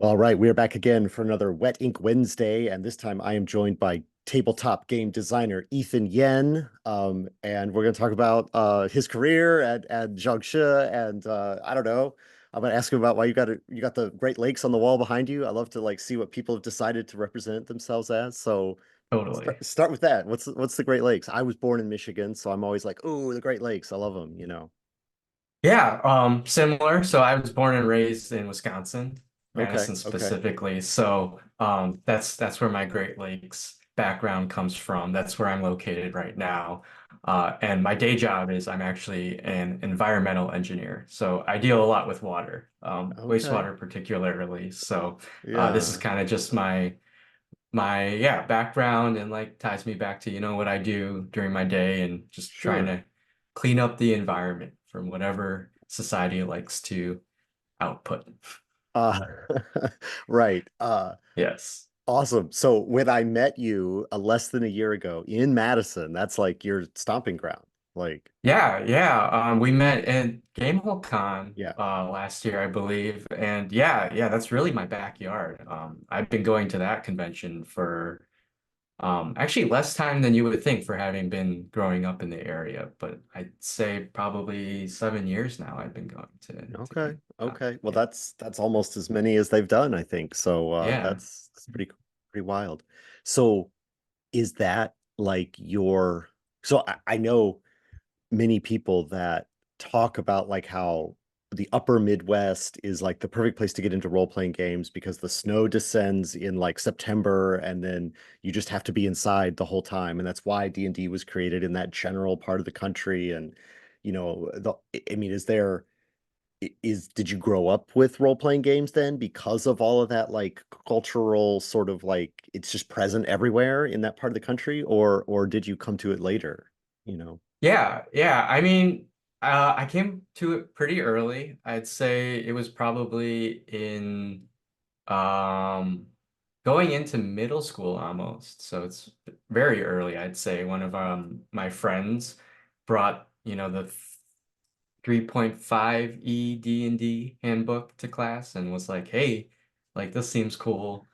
All right, we are back again for another Wet Ink Wednesday, and this time I am joined by tabletop game designer Ethan Yen, and we're going to talk about his career at Jiangshi, and I don't know. I'm going to ask him about why you got the Great Lakes on the wall behind you. I love to like see what people have decided to represent themselves as. So Totally. start with that. What's the Great Lakes? I was born in Michigan, so I'm always like, oh, the Great Lakes. I love them, you know. Yeah, similar. So I was born and raised in Wisconsin, Okay, Madison okay, specifically. So that's where my Great Lakes background comes from. That's where I'm located right now. And my day job is I'm actually an environmental engineer. So I deal a lot with water, okay. wastewater particularly. So this is Yeah, kind of just my background and like ties me back to what I do during my day and just trying sure. to clean up the environment from whatever society likes to output. Uh, right. Yes. Awesome. So when I met you less than a year ago in Madison, that's like your stomping ground. Like, Yeah. We met at Game Hole Con yeah. last year, I believe. And yeah, that's really my backyard. I've been going to that convention for actually less time than you would think for having been growing up in the area, but I'd say probably 7 years now I've been going to Okay. Game Con. Okay. Well, Yeah. that's almost as many as they've done, I think. So Yeah. that's pretty wild. So is that like your so I know many people that talk about like how the upper Midwest is like the perfect place to get into role-playing games because the snow descends in like September and then you just have to be inside the whole time. And that's why D&D was created in that general part of the country. And, you know, I mean, did you grow up with role-playing games then because of all of that like cultural sort of like it's just present everywhere in that part of the country or did you come to it later, you know? Yeah. I mean, I came to it pretty early. I'd say it was probably in um going into middle school almost. So it's very early, I'd say. One of my friends brought, the 3.5 E D&D handbook to class and was like, "Hey, like this seems cool.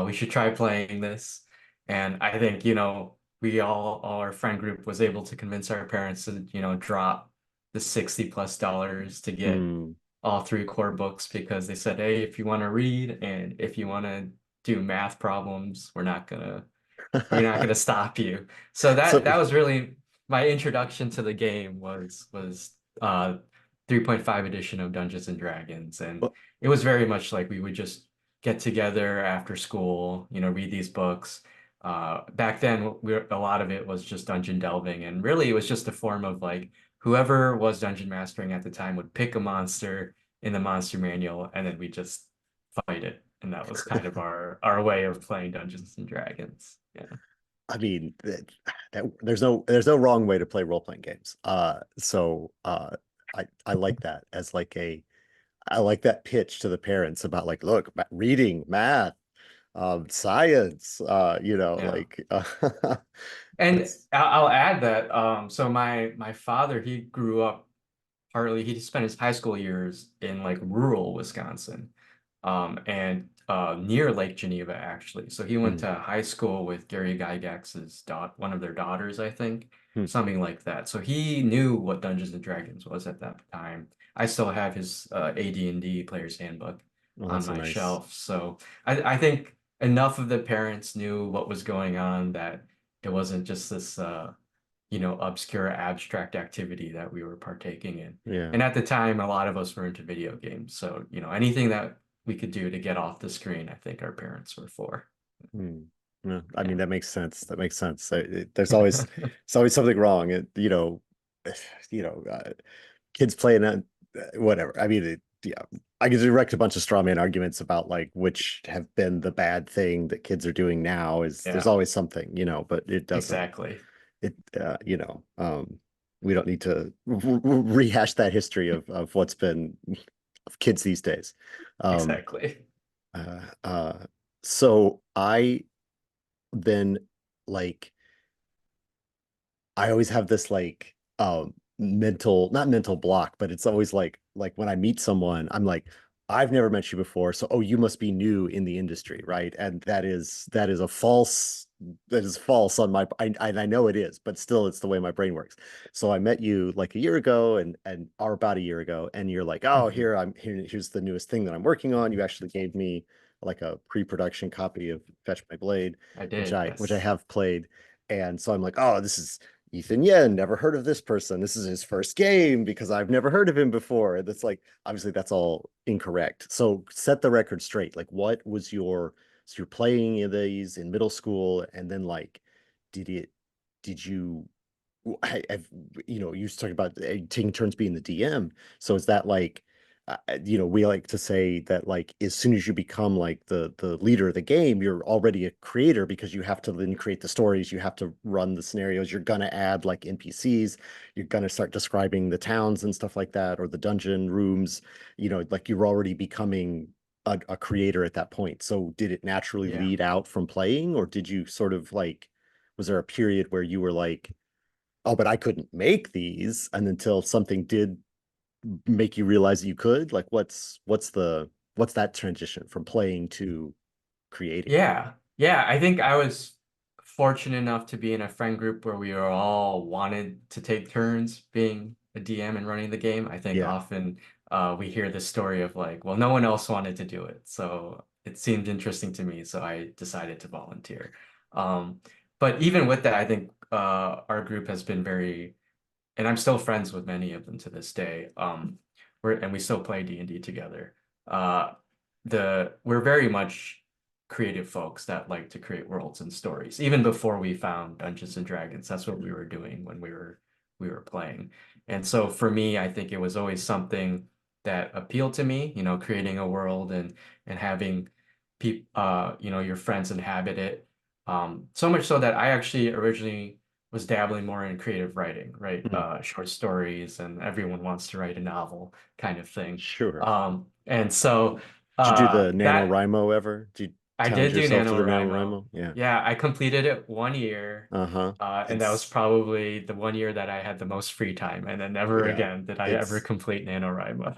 We should try playing this." And I think, all our friend group was able to convince our parents to, drop the $60+ to get Hmm. all three core books because they said, "Hey, if you want to read and if you want to do math problems, we're not gonna stop you." So So, that was really my introduction to the game was 3.5 edition of Dungeons and Dragons. And well, it was very much like we would just get together after school, read these books. Back then, a lot of it was just dungeon delving, and really it was just a form of like whoever was dungeon mastering at the time would pick a monster in the monster manual, and then we just fight it. And that was kind of our way of playing Dungeons and Dragons. Yeah. I mean, there's no wrong way to play role-playing games. I like that as like a I like that pitch to the parents about like, look, reading, math, science, Yeah. And that's I'll add that so my father, he grew up partly, he spent his high school years in like rural Wisconsin, and near Lake Geneva actually. So he went hmm, to high school with Gary Gygax's one of their daughters, I think, hmm. something like that. So he knew what Dungeons and Dragons was at that time. I still have his AD&D Player's Handbook Oh, on that's so my nice. shelf. So I think enough of the parents knew what was going on that it wasn't just this obscure abstract activity that we were partaking in. Yeah. And at the time, a lot of us were into video games. So, anything that we could do to get off the screen, I think our parents were for. Hmm. Yeah, I mean Yeah. that makes sense. That makes sense. There's always something wrong. You know, kids playing whatever. I mean, yeah, I could direct a bunch of straw man arguments about like which have been the bad thing that kids are doing now. Is there's Yeah, always something, but it doesn't. exactly. It we don't need to rehash that history of what's been of kids these days. Um, Exactly. uh, uh, so I then like I always have this like mental not mental block, but it's always like when I meet someone, I'm like, I've never met you before, so oh, you must be new in the industry, right? And that is a false that is false on my I know it is, but still it's the way my brain works. So I met you like a year ago and or about a year ago, and you're like, oh, Mhm. here's the newest thing that I'm working on. You actually gave me like a pre-production copy of Fetch My Blade, I which did, I yes. have played. And so I'm like, oh, this is Ethan Yen, never heard of this person. This is his first game because I've never heard of him before. And it's like, obviously that's all incorrect. So set the record straight. Like, what was so you're playing these in middle school, and then like, did it, did you, I've, you talked about taking turns being the DM. So is that like, we like to say that like as soon as you become like the leader of the game, you're already a creator because you have to then create the stories, you have to run the scenarios, you're gonna add like NPCs, you're gonna start describing the towns and stuff like that, or the dungeon rooms, like you're already becoming a creator at that point. So did it naturally Yeah. lead out from playing, or did you sort of like, was there a period where you were like, oh, but I couldn't make these, and until something did make you realize that you could? Like, what's that transition from playing to creating? Yeah. Yeah. I think I was fortunate enough to be in a friend group where we were all wanted to take turns being a DM and running the game. I think Yeah. often we hear this story of like, well, no one else wanted to do it. So it seemed interesting to me. So I decided to volunteer. Um, but even with that, I think our group has been very and I'm still friends with many of them to this day. We still play D&D together. Uh, we're very much creative folks that like to create worlds and stories. Even before we found Dungeons and Dragons, that's what we were doing when we were playing. And so for me, I think it was always something that appealed to me, creating a world and having your friends inhabit it. So much so that I actually originally was dabbling more in creative writing, right? Mm, Short stories and everyone wants to write a novel kind of thing. sure. And so Did you do the that NaNoWriMo ever? Did you I challenge did do yourself to the NaNoWriMo. NaNoWriMo? Yeah. Yeah, I completed it 1 year. Uh-huh. And that was It's probably the 1 year that I had the most free time. And then never yeah. again did I ever It's complete NaNoWriMo.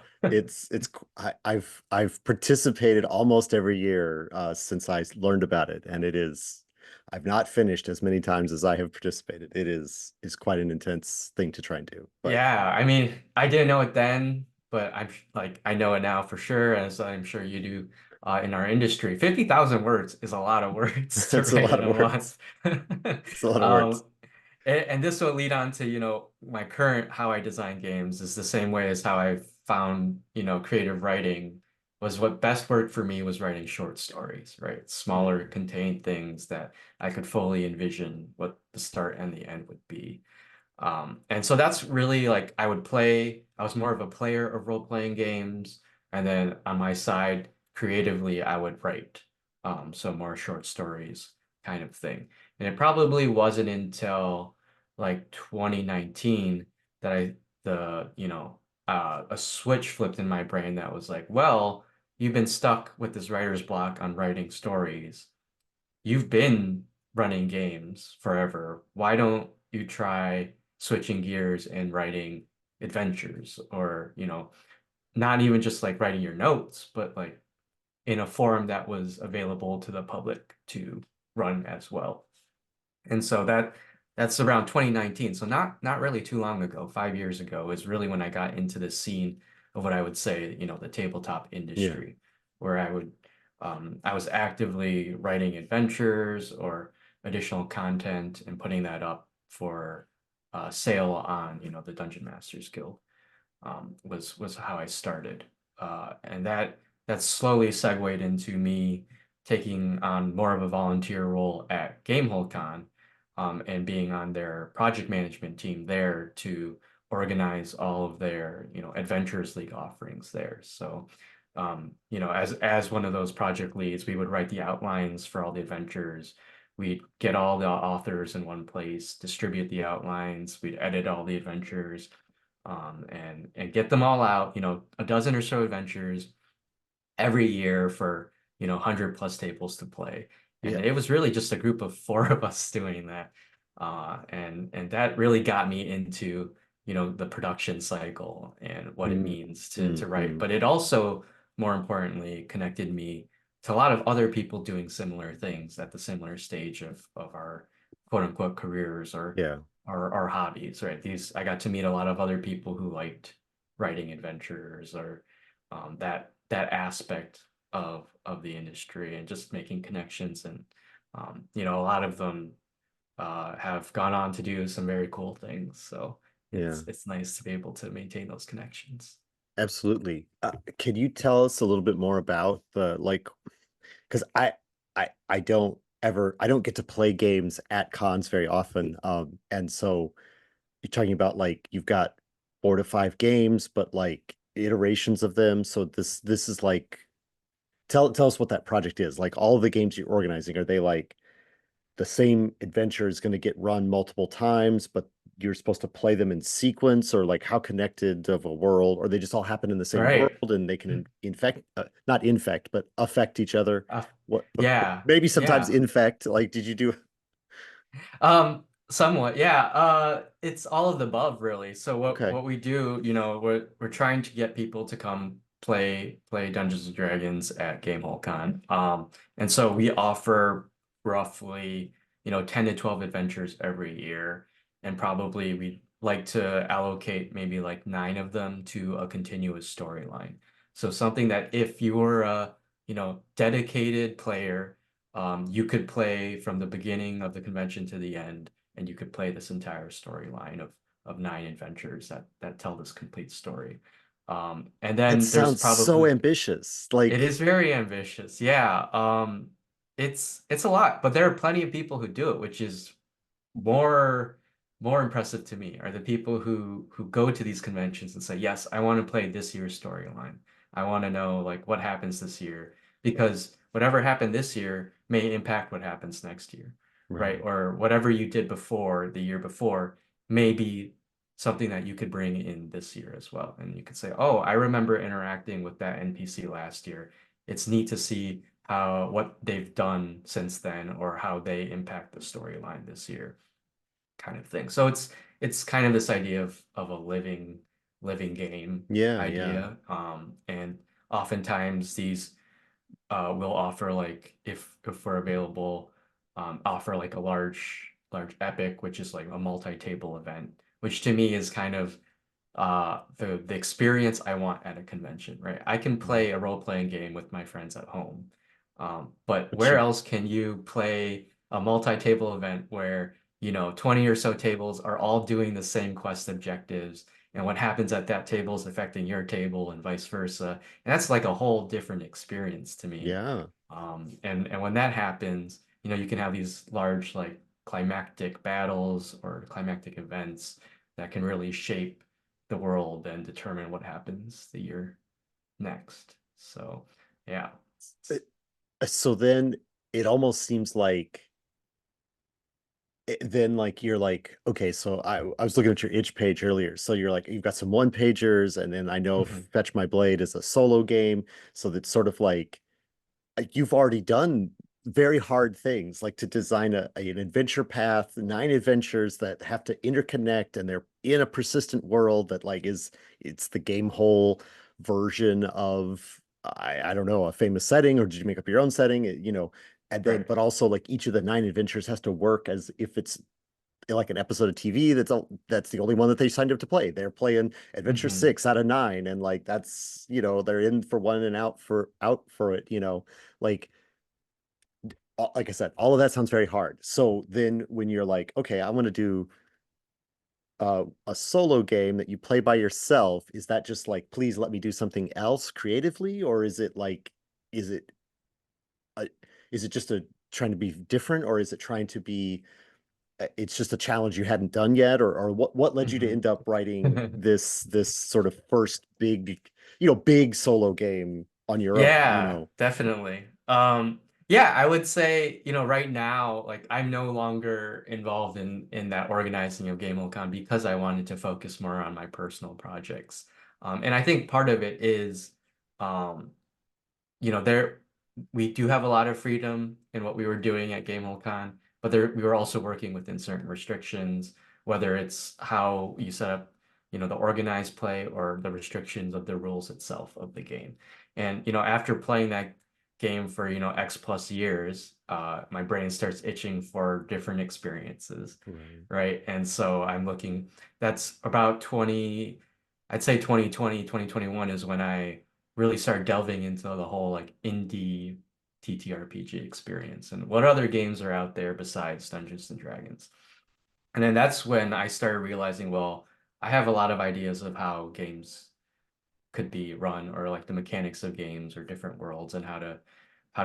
I've participated almost every year since I learned about it, and I've not finished as many times as I have participated. It is quite an intense thing to try and do, but Yeah, I mean, I didn't know it then, but I know it now for sure, as I'm sure you do in our industry. 50,000 words is a lot of words to it's a write lot in of a words. month. It's a lot of words. Um, and this will lead on to, my current how I design games is the same way as how I found, creative writing was what best worked for me was writing short stories, right? Smaller, Mm, contained things that I could fully envision what the start and the end would be. And so that's really like I was more of a player of role-playing games. And then on my side, creatively, I would write. So more short stories kind of thing. And it probably wasn't until like 2019 that a switch flipped in my brain that was like, well, you've been stuck with this writer's block on writing stories. You've been running games forever. Why don't you try switching gears and writing adventures or, not even just like writing your notes, but like in a forum that was available to the public to run as well. And so that's around 2019. So not really too long ago, 5 years ago is really when I got into the scene of what I would say, the tabletop yeah. industry, where I was actively writing adventures or additional content and putting that up for sale on, the Dungeon Masters Guild was how I started. And that slowly segued into me taking on more of a volunteer role at Con, and being on their project management team there to organize all of their, Adventures League offerings there. So, as one of those project leads, we would write the outlines for all the adventures. We'd get all the authors in one place, distribute the outlines, we'd edit all the adventures, and get them all out, a dozen or so adventures every year for, 100 plus tables to play. And Yeah. it was really just a group of four of us doing that. And that really got me into, the production cycle and what it Mm, means to write. mm. But it also more importantly, connected me to a lot of other people doing similar things at the similar stage of our quote unquote careers or Yeah. our hobbies, right? These I got to meet a lot of other people who liked writing adventures or that aspect of the industry and just making connections and a lot of them have gone on to do some very cool things. So Yeah. it's nice to be able to maintain those connections. Absolutely. Can you tell us a little bit more about the like, because I don't get to play games at cons very often. And so you're talking about like you've got 4 to 5 games, but like iterations of them. So this is like tell us what that project is. Like all of the games you're organizing, are they like the same adventure is going to get run multiple times, but you're supposed to play them in sequence, or like how connected of a world, or they just all happen in the same world Right. and they can infect, not infect, but affect each other. Uh, What, yeah. maybe sometimes Yeah. infect, like, did you do? Somewhat, yeah. It's all of the above, really. So Okay. what we do, we're trying to get people to come play Dungeons and Dragons at Game Hall Con. And so we offer roughly, 10 to 12 adventures every year, and probably we like to allocate maybe like 9 of them to a continuous storyline. So something that if you're a, dedicated player you could play from the beginning of the convention to the end, and you could play this entire storyline of 9 adventures that tell this complete story. And That then there's sounds so probably ambitious. it Like, is very ambitious, yeah. It's a lot, but there are plenty of people who do it, which is more more impressive to me are the people who go to these conventions and say, yes, I want to play this year's storyline. I want to know like what happens this year because whatever happened this year may impact what happens next year, right? right. Or whatever you did before the year before may be something that you could bring in this year as well. And you could say, oh, I remember interacting with that NPC last year. It's neat to see how what they've done since then or how they impact the storyline this year kind of thing. So it's kind of this idea of a living game Yeah, yeah. idea. And oftentimes these will offer like if we're available, offer like a large epic, which is like a multi-table event, which to me is kind of the experience I want at a convention, right? I can Mhm. play a role-playing game with my friends at home. But But where you, else can you play a multi-table event where, 20 or so tables are all doing the same quest objectives, and what happens at that table is affecting your table and vice versa. And that's like a whole different experience to me. yeah. And when that happens, you can have these large like climactic battles or climactic events that can really shape the world and determine what happens the year next. So, yeah. So then it almost seems like then like you're like, okay, so I was looking at your itch page earlier. So you're like, you've got some one pagers, and then I know Mhm. Fetch My Blade is a solo game. So that's sort of like you've already done very hard things, like to design an adventure path, 9 adventures that have to interconnect, and they're in a persistent world that like is it's the game whole version of I don't know, a famous setting, or did you make up your own setting? And then Right. but also like each of the 9 adventures has to work as if it's like an episode of TV that's the only one that they signed up to play. They're playing adventure Hmm. 6 out of 9, and like that's they're in for one and out for it. Like like I said, all of that sounds very hard. So then when you're like, okay, I want to do a solo game that you play by yourself, is that just like, please let me do something else creatively, or is it like, is it a, is it just a trying to be different, or is it trying to be it's just a challenge you hadn't done yet, or what led you to Hmm. end up writing this sort of first big solo game on your own, Yeah, definitely. Yeah, I would say, right now, like I'm no longer involved in that organizing of GameCon because I wanted to focus more on my personal projects. And I think part of it is, um, there we do have a lot of freedom in what we were doing at GameCon, but there we were also working within certain restrictions, whether it's how you set up the organized play or the restrictions of the rules itself of the game. And, after playing that game for, X plus years, my brain starts itching for different experiences, Right. right? And so I'm looking, that's about 20, I'd say 2020, 2021 is when I really started delving into the whole like indie TTRPG experience and what other games are out there besides Dungeons and Dragons. And then that's when I started realizing, well, I have a lot of ideas of how games could be run or like the mechanics of games or different worlds and how to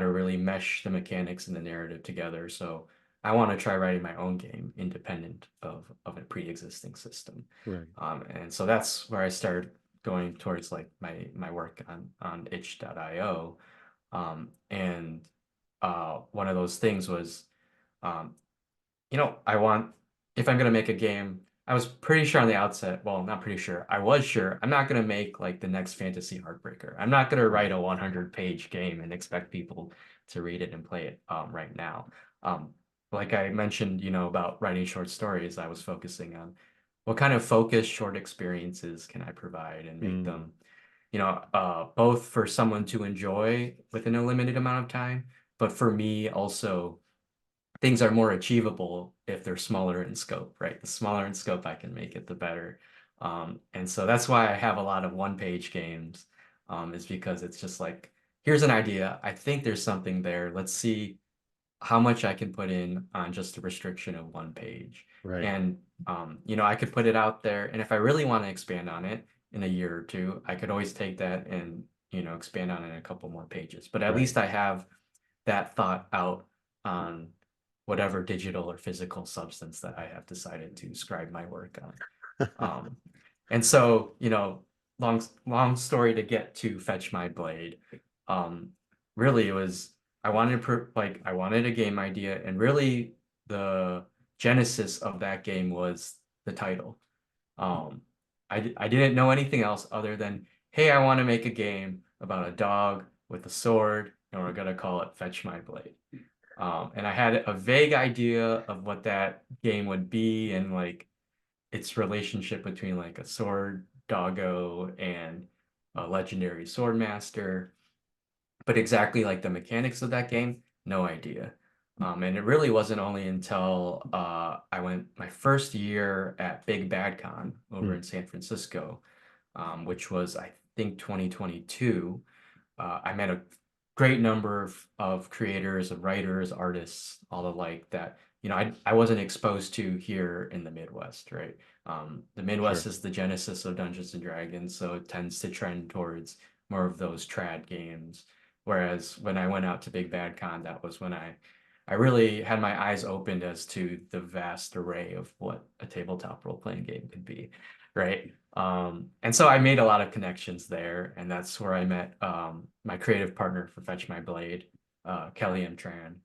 really mesh the mechanics and the narrative together. So I want to try writing my own game independent of a pre-existing system. Right. And so that's where I started going towards like my work on itch.io. And one of those things was um, I want, if I'm going to make a game, I was pretty sure on the outset, well, not pretty sure, I was sure, I'm not going to make like the next fantasy heartbreaker. I'm not going to write Right. a 100-page game and expect people to read it and play it right now. Um, like I mentioned, about writing short stories, I was focusing on what kind of focused short experiences can I provide and make Mm. them, both for someone to enjoy within a limited amount of time, but for me also things are more achievable if they're smaller in scope, right? The smaller in scope I can make it, the better. And so that's why I have a lot of one-page games, is because it's just like, here's an idea. I think there's something there. Let's see how much I can put in on just a restriction of one page. Right. And, I could put it out there. And if I really want to expand on it in a year or two, I could always take that and, expand on it in a couple more pages. But at Right. least I have that thought out on whatever digital or physical substance that I have decided to scribe my work on. Um, and so, long story to get to Fetch My Blade. Um, Really, it was I wanted a game idea, and really the genesis of that game was the title. I didn't know anything else other than, hey, I want to make a game about a dog with a sword, and we're gonna call it Fetch My Blade. And I had a vague idea of what that game would be and like its relationship between like a sword doggo and a legendary sword master. But exactly like the mechanics of that game, no idea. And it really wasn't only until I went my first year at Big Bad Con over Mm. in San Francisco, which was, I think, 2022. I met a great number of creators, of writers, artists, all the like that, I wasn't exposed to here in the Midwest, right? The Midwest Sure. is the genesis of Dungeons and Dragons, so it tends to trend towards more of those trad games. Whereas when I went out to Big Bad Con, that was when I really had my eyes opened as to the vast array of what a tabletop role-playing game could be, right? And so I made a lot of connections there, and that's where I met my creative partner for Fetch My Blade, Kelly M. Tran.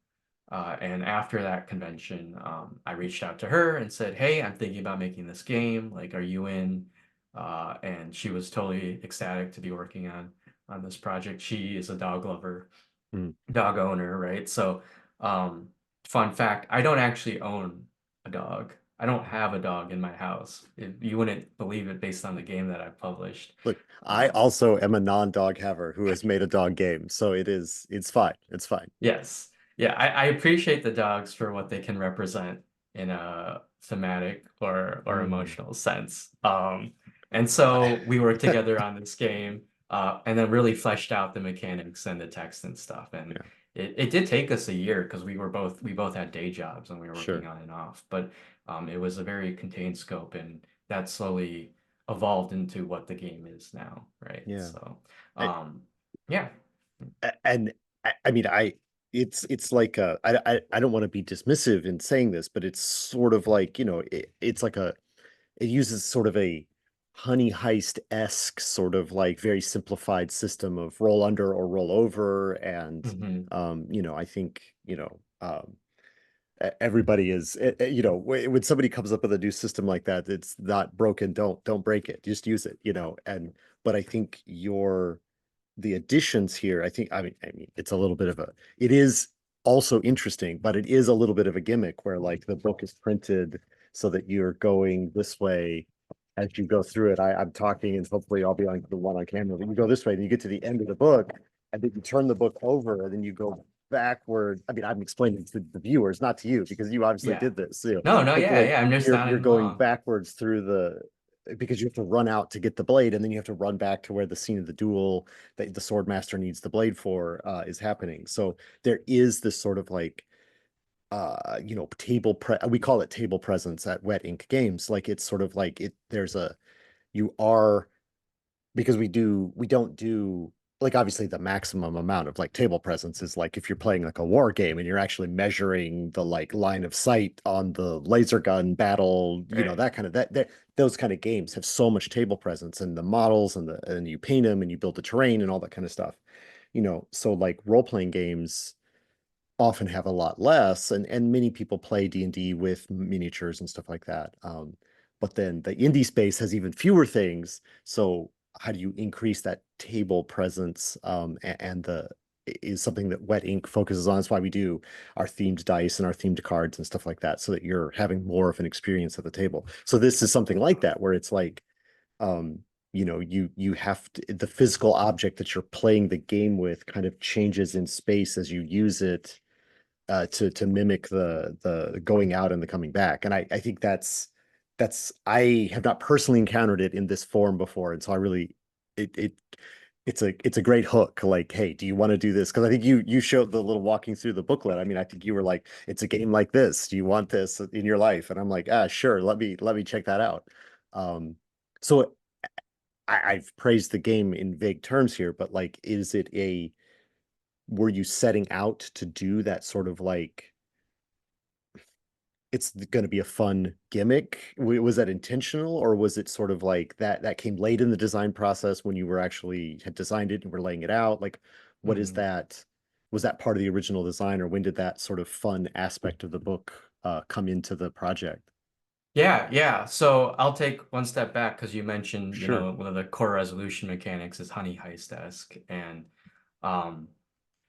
And after that convention, I reached out to her and said, "Hey, I'm thinking about making this game. Like, are you in?" And she was totally ecstatic to be working on this project. She is a dog lover, Mm. dog owner, right? So, um, fun fact, I don't actually own a dog. I don't have a dog in my house. You wouldn't believe it based on the game that I published. Look, I Um, also am a non-dog haver who has made a dog game, so it's fine. It's fine. yes. Yeah, I appreciate the dogs for what they can represent in a thematic or Mm. emotional sense. And so we worked together on this game, and then really fleshed out the mechanics and the text and stuff. And Yeah, it did take us a year because we both had day jobs and we were working sure. on and off. But it was a very contained scope, and that slowly evolved into what the game is now, right? Yeah. So I, um, yeah. and I mean, it's like I don't want to be dismissive in saying this, but it's sort of like, it's like it uses sort of a Honey Heist-esque sort of like very simplified system of roll under or roll over. And Mhm. I think, everybody is, when somebody comes up with a new system like that, it's not broken, don't break it, just use it, and but I think the additions here, I mean, it's a little bit of it is also interesting, but it is a little bit of a gimmick where like the book is printed so that you're going this way as you go through it. I'm talking, and hopefully I'll be on the one on camera. But you go this way, and you get to the end of the book, and then you turn the book over, and then you go backward. I mean, I'm explaining to the viewers, not to you, because you obviously Yeah. did this. You know, No, no, but yeah, like yeah. I'm just you're nodding going along. backwards through the because you have to run out to get the blade, and then you have to run back to where the scene of the duel that the sword master needs the blade for is happening. So there is this sort of like we call it table presence at Wet Ink Games. Like it's sort of like it there's a you are because we don't do like obviously the maximum amount of like table presence is like if you're playing like a war game and you're actually measuring the like line of sight on the laser gun battle, Right. that kind of that those kind of games have so much table presence and the models and you paint them and you build the terrain and all that kind of stuff. So like role-playing games often have a lot less, and many people play D&D with miniatures and stuff like that. But then the indie space has even fewer things. So how do you increase that table presence? And the is something that Wet Ink focuses on. That's why we do our themed dice and our themed cards and stuff like that, so that you're having more of an experience at the table. So this is something like that, where it's like, you have the physical object that you're playing the game with kind of changes in space as you use it to mimic the going out and the coming back. And I think that's I have not personally encountered it in this form before, and so I really it it's a great hook. Like, hey, do you want to do this? Because I think you showed the little walking through the booklet. I mean, I think you were like, it's a game like this. Do you want this in your life? And I'm like, sure. Let me check that out. Um, so I've praised the game in vague terms here, but like, were you setting out to do that sort of like it's going to be a fun gimmick? Was that intentional, or was it sort of like that came late in the design process when you were actually had designed it and were laying it out? Like, what is Mhm. that? Was that part of the original design, or when did that sort of fun aspect of the book come into the project? Yeah, yeah. So I'll take one step back because you mentioned, Sure. one of the core resolution mechanics is Honey Heist-esque. And um,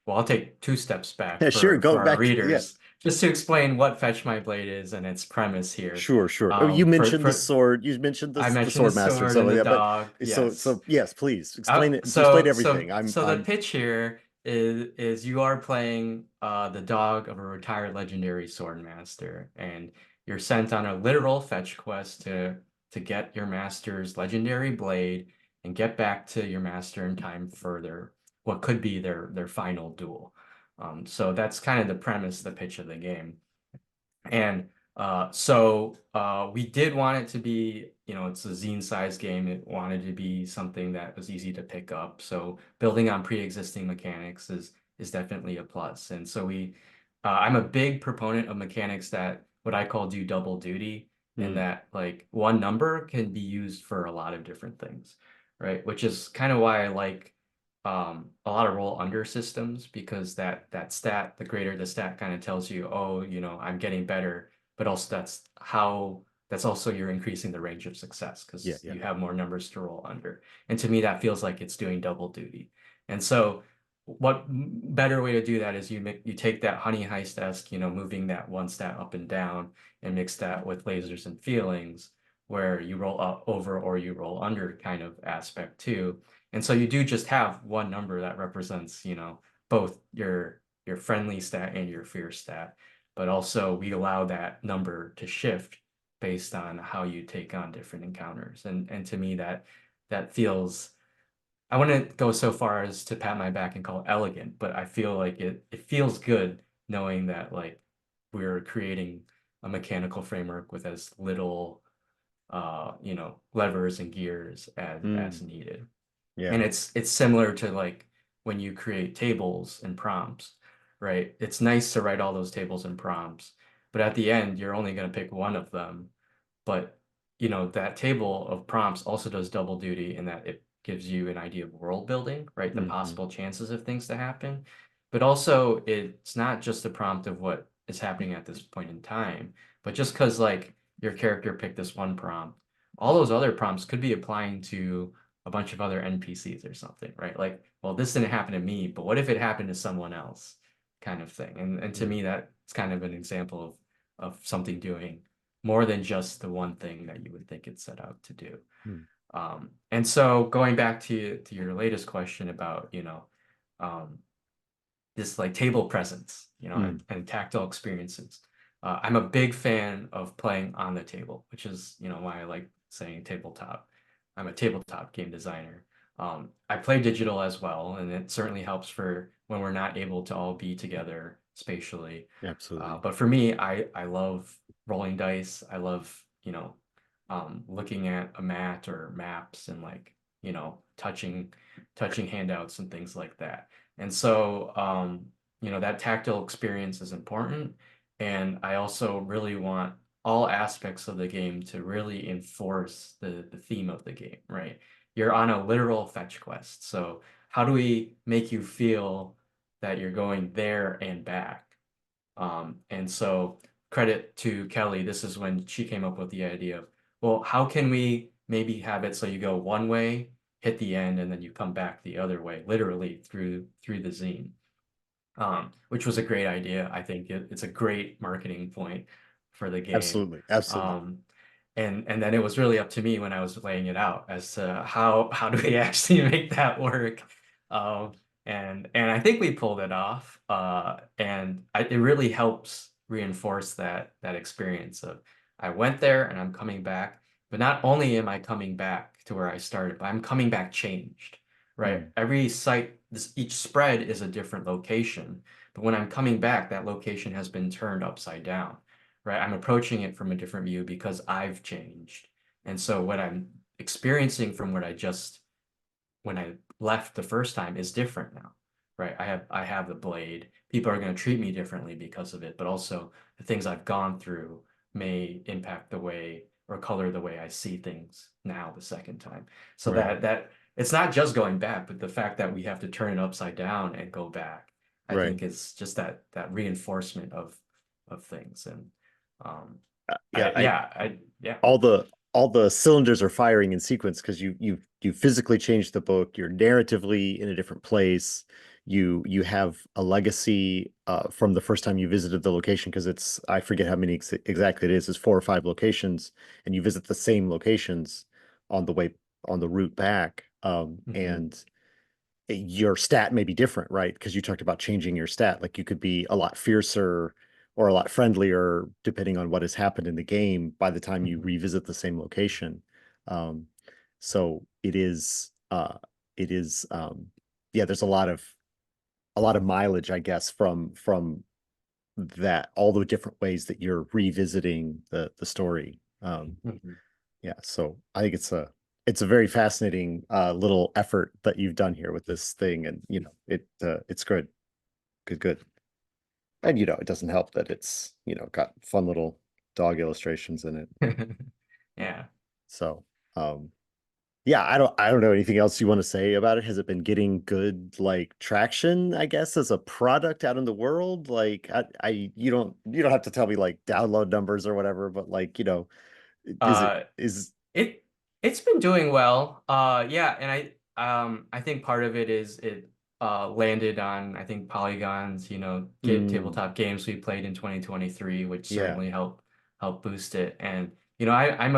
well, I'll take two steps back Yeah, sure. for Go our back to yeah. readers, just to explain what Fetch My Blade is and its premise here. Sure, sure. Oh, you mentioned the For sword. You mentioned I the mentioned the sword master and sword stuff and like the that. But dog, yes. so yes, please Uh, explain so so everything. I'm so the I'm pitch here is you are playing the dog of a retired legendary sword master, and you're sent on a literal fetch quest to get your master's legendary blade and get back to your master in time for their what could be their final duel. So that's kind of the premise, the pitch of the game. And we did want it to be, it's a zine size game. It wanted to be something that was easy to pick up. So building on pre-existing mechanics is definitely a plus. And so I'm a big proponent of mechanics that what I call do double duty, in mm, that like one number can be used for a lot of different things, right? Which is kind of why I like a lot of roll under systems, because that stat, the greater the stat, kind of tells you, oh, I'm getting better, but also that's also you're increasing the range of success yeah, because yeah. you have more numbers to roll under. And to me, that feels like it's doing double duty. And so what better way to do that is you take that Honey Heist-esque, moving that one stat up and down, and mix that with lasers and feelings, where you roll up over or you roll under kind of aspect too. And so you do just have one number that represents, both your friendly stat and your fear stat. But also we allow that number to shift based on how you take on different encounters. And to me that feels, I wouldn't go so far as to pat my back and call it elegant, but I feel like it feels good knowing that like we're creating a mechanical framework with as little levers and gears as Mm, needed. yeah. And it's similar to like when you create tables and prompts, right? It's nice to write all those tables and prompts, but at the end, you're only going to pick one of them. But that table of prompts also does double duty in that it gives you an idea of world building, right? The Hmm. possible chances of things to happen. But also it's not just a prompt of what is happening at this point in time, but just because like your character picked this one prompt, all those other prompts could be applying to a bunch of other NPCs or something, right? Like, well, this didn't happen to me, but what if it happened to someone else, kind of thing. And to Yeah. me, that's kind of an example of something doing more than just the one thing that you would think it set out to do. Mm, And so going back to your latest question about, um, this like table presence, mm, and tactile experiences. I'm a big fan of playing on the table, which is, why I like saying tabletop. I'm a tabletop game designer. I play digital as well, and it certainly helps for when we're not able to all be together spatially. absolutely. But for me, I love rolling dice. I love, looking at a mat or maps and like, touching handouts and things like that. And so, that tactile experience is important. And I also really want all aspects of the game to really enforce the theme of the game, right? You're on a literal fetch quest. So how do we make you feel that you're going there and back? And so credit to Kelly, this is when she came up with the idea of, well, how can we maybe have it so you go one way, hit the end, and then you come back the other way, literally through the zine, which was a great idea. I think it's a great marketing point for the game. Absolutely. Absolutely. Um, and then it was really up to me when I was laying it out as to how do we actually make that work. Um, and I think we pulled it off. It really helps reinforce that experience of I went there and I'm coming back. But not only am I coming back to where I started, but I'm coming back changed, right? Mm, Every site, each spread is a different location. But when I'm coming back, that location has been turned upside down, right? I'm approaching it from a different view because I've changed. And so what I'm experiencing from what I just when I left the first time is different now, right? I have the blade. People are going to treat me differently because of it, but also the things I've gone through may impact the way or color the way I see things now the second time. So right. that it's not just going back, but the fact that we have to turn it upside down and go back, I Right. think is just that reinforcement of things. And um Yeah. I yeah. All the cylinders are firing in sequence because you physically changed the book. You're narratively in a different place. You have a legacy from the first time you visited the location because it's I forget how many exactly it is. It's 4 or 5 locations, and you visit the same locations on the way on the route back. Mhm. And your stat may be different, right? Because you talked about changing your stat. Like you could be a lot fiercer or a lot friendlier depending on what has happened in the game by the time you Mhm. revisit the same location. Um, so it is yeah, there's a lot of mileage, I guess, from that all the different ways that you're revisiting the story. Mhm. Yeah, so I think it's a very fascinating little effort that you've done here with this thing, and it's good, good, good. And it doesn't help that it's got fun little dog illustrations in it. Yeah. So um, yeah, I don't know anything else you want to say about it. Has it been getting good like traction, I guess, as a product out in the world? Like you don't have to tell me like download numbers or whatever, but like is it Uh, is it it's been doing well. Yeah, and I think part of it is it landed on I think Polygon's, mm, tabletop games we played in 2023, which yeah, certainly helped boost it. And I'm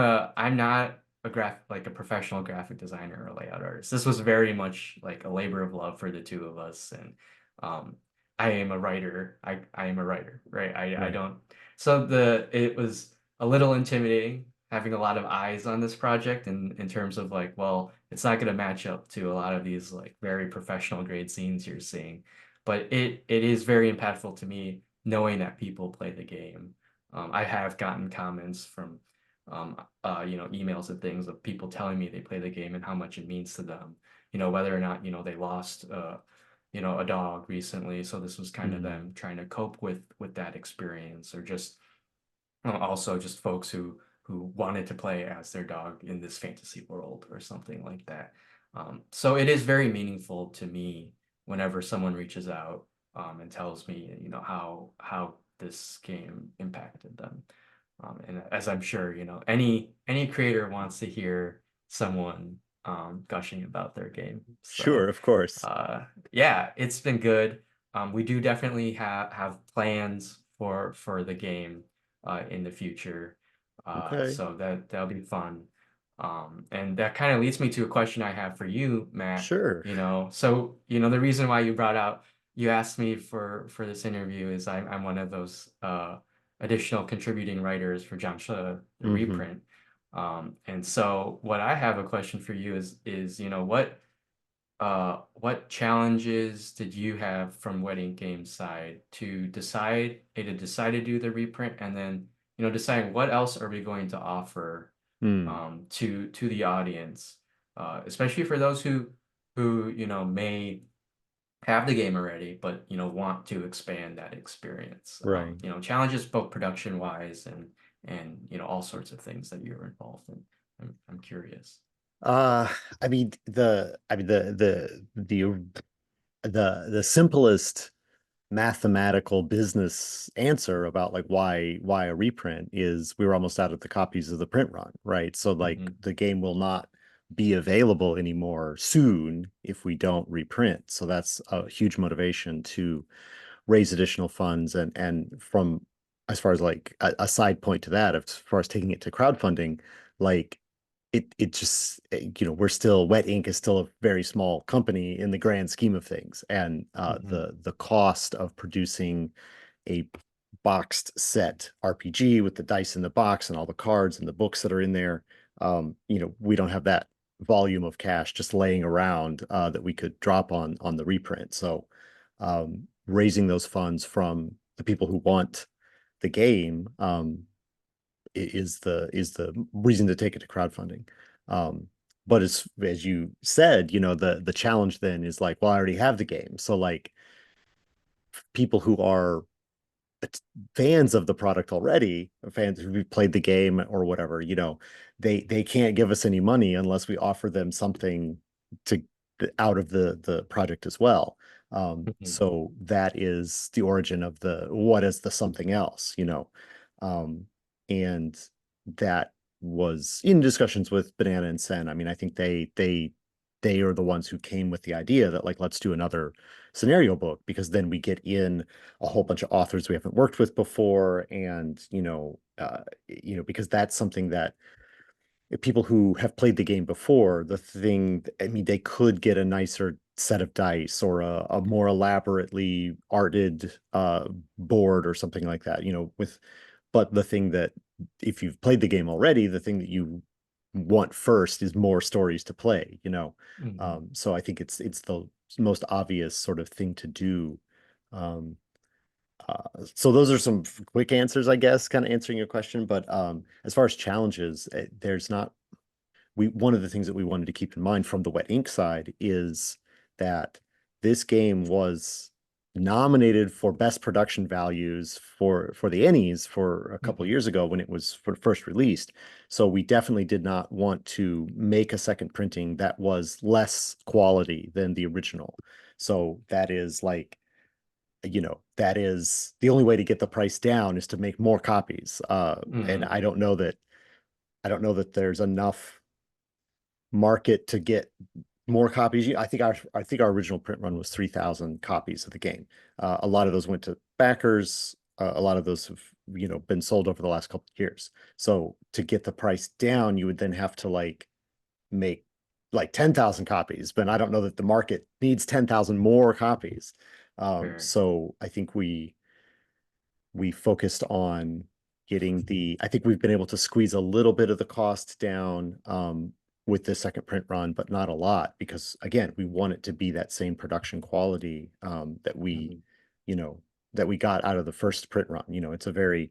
not a professional graphic designer or layout artist. This was very much like a labor of love for the two of us. And um I am a writer. I am a writer, right? I right. don't so the it was a little intimidating having a lot of eyes on this project in terms of like, well, it's not going to match up to a lot of these like very professional grade scenes you're seeing, but it is very impactful to me knowing that people play the game. I have gotten comments from emails and things of people telling me they play the game and how much it means to them. Whether or not they lost a dog recently, so this was kind of Mm, them trying to cope with that experience, or just also just folks who wanted to play as their dog in this fantasy world or something like that. So it is very meaningful to me whenever someone reaches out and tells me, how this game impacted them. And as I'm sure, any creator wants to hear someone gushing about their game. sure, So of course. yeah, it's been good. We do definitely have plans for the game in the future. Okay. So that'll be fun. And that kind of leads me to a question I have for you, Matt. Sure. So the reason why you asked me for this interview is I'm one of those additional contributing writers for Jiangshi, the Hmm. reprint. And so what I have a question for you is what challenges did you have from Wedding Games side to decide to do the reprint, and then deciding what else are we going to offer Hmm. to the audience, especially for those who may have the game already, but want to expand that experience. Right. Challenges both production wise and all sorts of things that you're involved in. I'm curious. Uh, the simplest mathematical business answer about like why a reprint is we were almost out of the copies of the print run, right? So like Hmm. the game will not be available anymore soon if we don't reprint. So that's a huge motivation to raise additional funds and from as far as like a side point to that, as far as taking it to crowdfunding, like it just we're still Wet Ink is still a very small company in the grand scheme of things, and Hmm. the cost of producing a boxed set RPG with the dice in the box and all the cards and the books that are in there, we don't have that volume of cash just laying around that we could drop on the reprint. So raising those funds from the people who want the game is the reason to take it to crowdfunding. Um, but as you said, the challenge then is like, well, I already have the game. So like people who are fans of the product already, fans who've played the game or whatever, they can't give us any money unless we offer them something to out of the project as well. Hmm. So that is the origin of the what is the something else, and that was in discussions with Banana and Sen. I mean, I think they are the ones who came with the idea that like let's do another scenario book because then we get in a whole bunch of authors we haven't worked with before, and because that's something that people who have played the game before, I mean, they could get a nicer set of dice or a more elaborately arted board or something like that, but the thing that if you've played the game already, the thing that you want first is more stories to play. Hmm. So I think it's the most obvious sort of thing to do. Um, so those are some quick answers, I guess, kind of answering your question. But as far as challenges, there's not one of the things that we wanted to keep in mind from the Wet Ink side is that this game was nominated for best production values for the Ennies for a couple of Hmm. years ago when it was first released. So we definitely did not want to make a second printing that was less quality than the original. So that is like, that is the only way to get the price down is to make more copies. And Hmm. I don't know that there's enough market to get more copies. I think our original print run was 3,000 copies of the game. A lot of those went to backers. A lot of those have been sold over the last couple of years. So to get the price down, you would then have to like make like 10,000 copies, but I don't know that the market needs 10,000 more copies. Sure. So I think we focused on I think we've been able to squeeze a little bit of the cost down with the second print run, but not a lot because again, we want it to be that same production quality Hmm. you know, that we got out of the first print run. It's very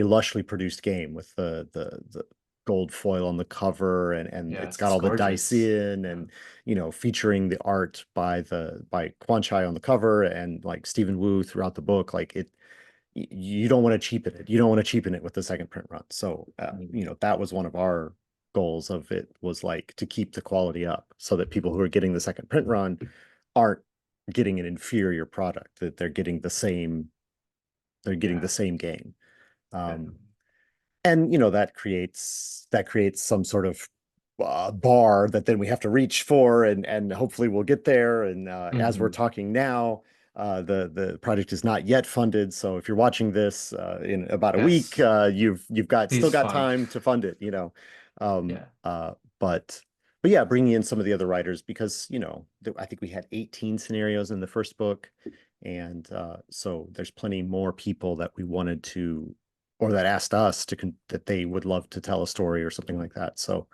lushly produced game with the gold foil on the cover and it's Yes, got it's all the dice gorgeous. in Yeah. and featuring the art by Quan Chai on the cover and like Stephen Wu throughout the book. Like you don't want to cheapen it. You don't want to cheapen it with the second print run. So, Mm. that was one of our goals of it was like to keep the quality up so that people who are getting the second print run aren't getting an inferior product, that they're getting the Yeah, same game. Um, definitely. and that creates some sort of bar that then we have to reach for and hopefully we'll get there. And as we're Hmm. talking now, The project is not yet funded, so if you're watching this in about a week, Yes. you've got still Please got fund. time to fund it, Um, Yeah. uh, but but yeah, bringing in some of the other writers because I think we had 18 scenarios in the first book, and so there's plenty more people that we wanted to, or that asked us that they would love to tell a story or something like that. So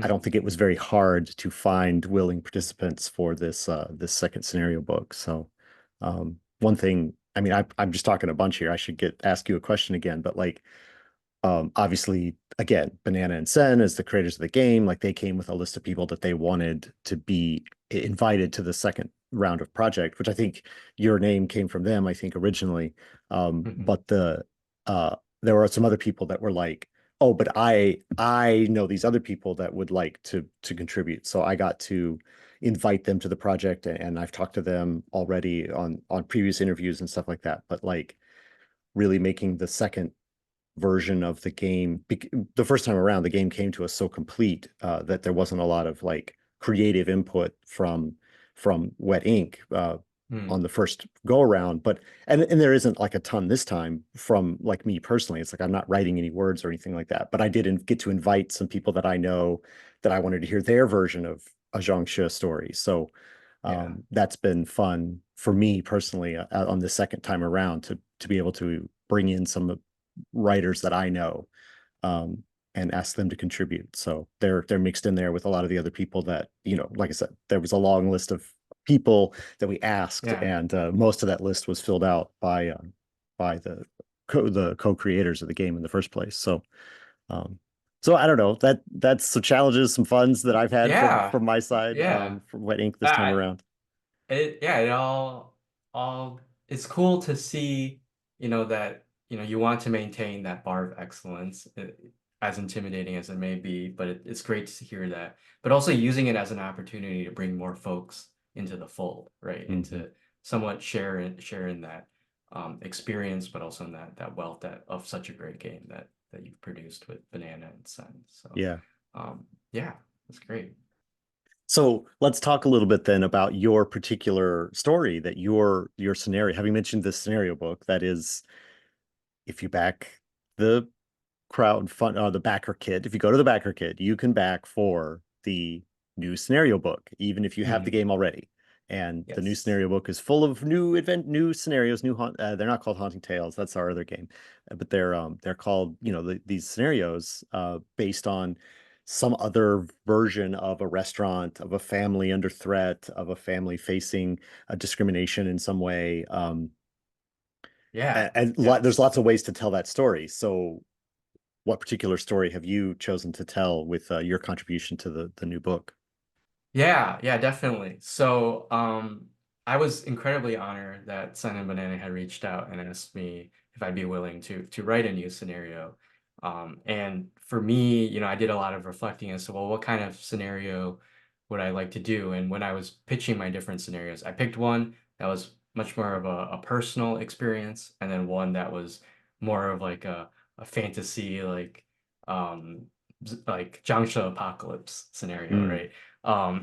I don't Mhm. think it was very hard to find willing participants for this second scenario book. So one thing, I mean, I'm just talking a bunch here. I should get ask you a question again, but like obviously, again, Banana and Sen as the creators of the game, like they came with a list of people that they wanted to be invited to the second round of project, which I think your name came from them, I think originally. Mhm. But there were some other people that were like, oh, but I know these other people that would like to contribute. So I got to invite them to the project, and I've talked to them already on previous interviews and stuff like that. But like really making the second version of the game. The first time around, the game came to us so complete that there wasn't a lot of like creative input from Wet Ink on Mm. the first go around. But and there isn't like a ton this time from like me personally. It's like I'm not writing any words or anything like that. But I did get to invite some people that I know that I wanted to hear their version of a Jiangshi story. So Yeah. that's been fun for me personally on the second time around to be able to bring in some writers that I know um, and ask them to contribute. So they're mixed in there with a lot of the other people that, like I said, there was a long list of people that we asked, Yeah. and most of that list was filled out by the co-creators of the game in the first place. Um, so I don't know. That's some challenges, some funds that I've had from Yeah. from my side Yeah. from Wet Ink this time I, around. it all it's cool to see, that, you want to maintain that bar of excellence, as intimidating as it may be, but it's great to hear that. But also using it as an opportunity to bring more folks into the fold, right? Mhm. Into somewhat share in that experience, but also in that wealth of such a great game that you've produced with Banana and Sun. So Yeah. yeah, that's great. So let's talk a little bit then about your particular story that your scenario, having mentioned this scenario book, that is, if you back the the backer kit, if you go to the backer kit, you can back for the new scenario book, even if you have the Mhm. game already. And the new Yes. scenario book is full of new scenarios, they're not called Haunting Tales. That's our other game, but they're called, these scenarios based on some other version of a restaurant, of a family under threat, of a family facing a discrimination in some way. Yeah. There's Yes. lots of ways to tell that story. So what particular story have you chosen to tell with your contribution to the new book? Yeah, yeah, definitely. So, I was incredibly honored that Sun and Banana had reached out and asked me if I'd be willing to write a new scenario. And for me, I did a lot of reflecting as to, well, what kind of scenario would I like to do? And when I was pitching my different scenarios, I picked one that was much more of a personal experience, and then one that was more of like a fantasy, um, like Jiangshi apocalypse scenario, Mm, right?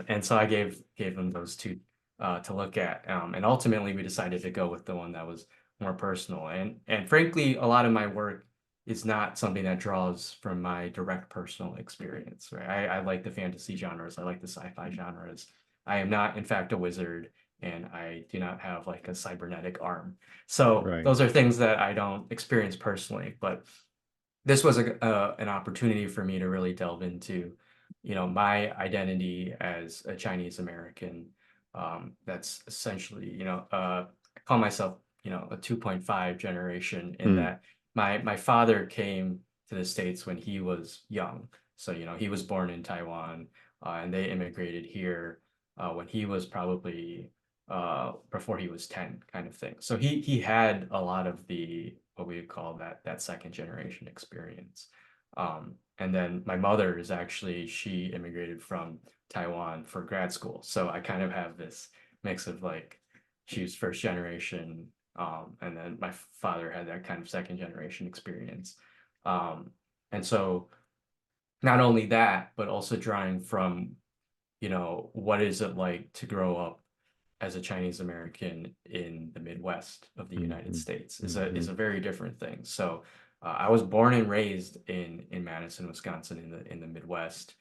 And so I gave them those two to look at, and ultimately we decided to go with the one that was more personal. And frankly, a lot of my work is not something that draws from my direct personal experience. Right? I like the fantasy genres. I like the sci-fi genres. I am not, in fact, a wizard, and I do not have like a cybernetic arm. So right. those are things that I don't experience personally, but this was an opportunity for me to really delve into, my identity as a Chinese American. That's essentially, I call myself, a 2.5 generation in Mm, that my father came to the States when he was young. So, he was born in Taiwan, and they immigrated here when he was probably before he was 10 kind of thing. So he had a lot of the what we would call that second generation experience. And then my mother is actually she immigrated from Taiwan for grad school. So I kind of have this mix of like she was first generation, and then my father had that kind of second generation experience. Um, and so not only that, but also drawing from, what is it like to grow up as a Chinese American in the Midwest of the United Hmm. States is Hmm. a very different thing. So I was born and raised in Madison, Wisconsin, in the Midwest.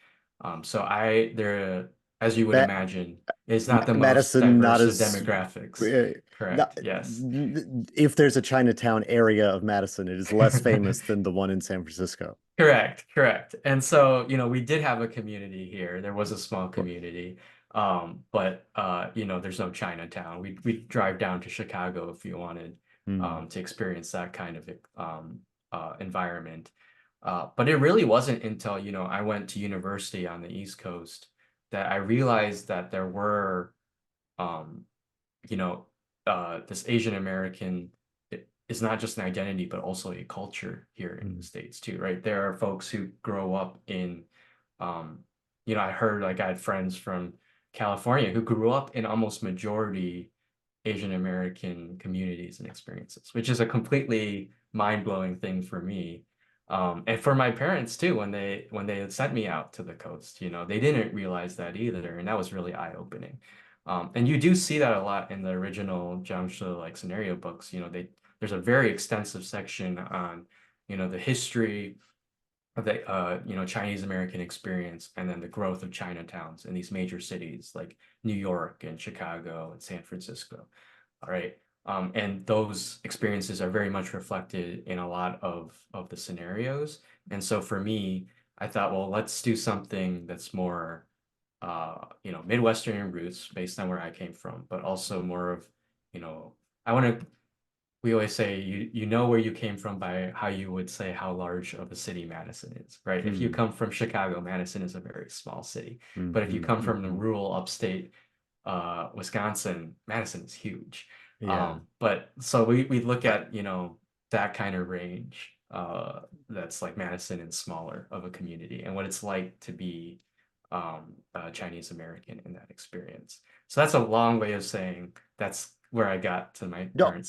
So I there, as you would Ma imagine, is not the most Madison, not diverse of as demographics. uh, not, Correct. Yes. if there's a Chinatown area of Madison, it is less famous than the one in San Francisco. Correct, correct. And so, we did have a community here. There was a small Of course. community. But there's no Chinatown. We drive down to Chicago if you wanted Mm, to experience that kind of environment. But it really wasn't until, I went to university on the East Coast that I realized that there were um you know, this Asian American is not just an identity, but also a culture here in the mm, States too, right? There are folks who grow up in, um, I heard like I had friends from California who grew up in almost majority Asian American communities and experiences, which is a completely mind-blowing thing for me. And for my parents too, when they had sent me out to the coast, they didn't realize that either, and that was really eye-opening. And you do see that a lot in the original Jiangshi like scenario books. There's a very extensive section on, the history of the Chinese American experience and then the growth of Chinatowns in these major cities like New York and Chicago and San Francisco. All right. And those experiences are very much reflected in a lot of the scenarios. And so for me, I thought, well, let's do something that's more Midwestern roots based on where I came from, but also more of, I want to we always say you know where you came from by how you would say how large of a city Madison is, right? If you mm, come from Chicago, Madison is a very small city. mm, But if you mm, come from the mm. rural upstate Wisconsin, Madison is huge. Yeah. But so we look I, at, that kind of range that's like Madison and smaller of a community and what it's like to be Chinese American in that experience. So that's a long way of saying that's where I got to my no, current.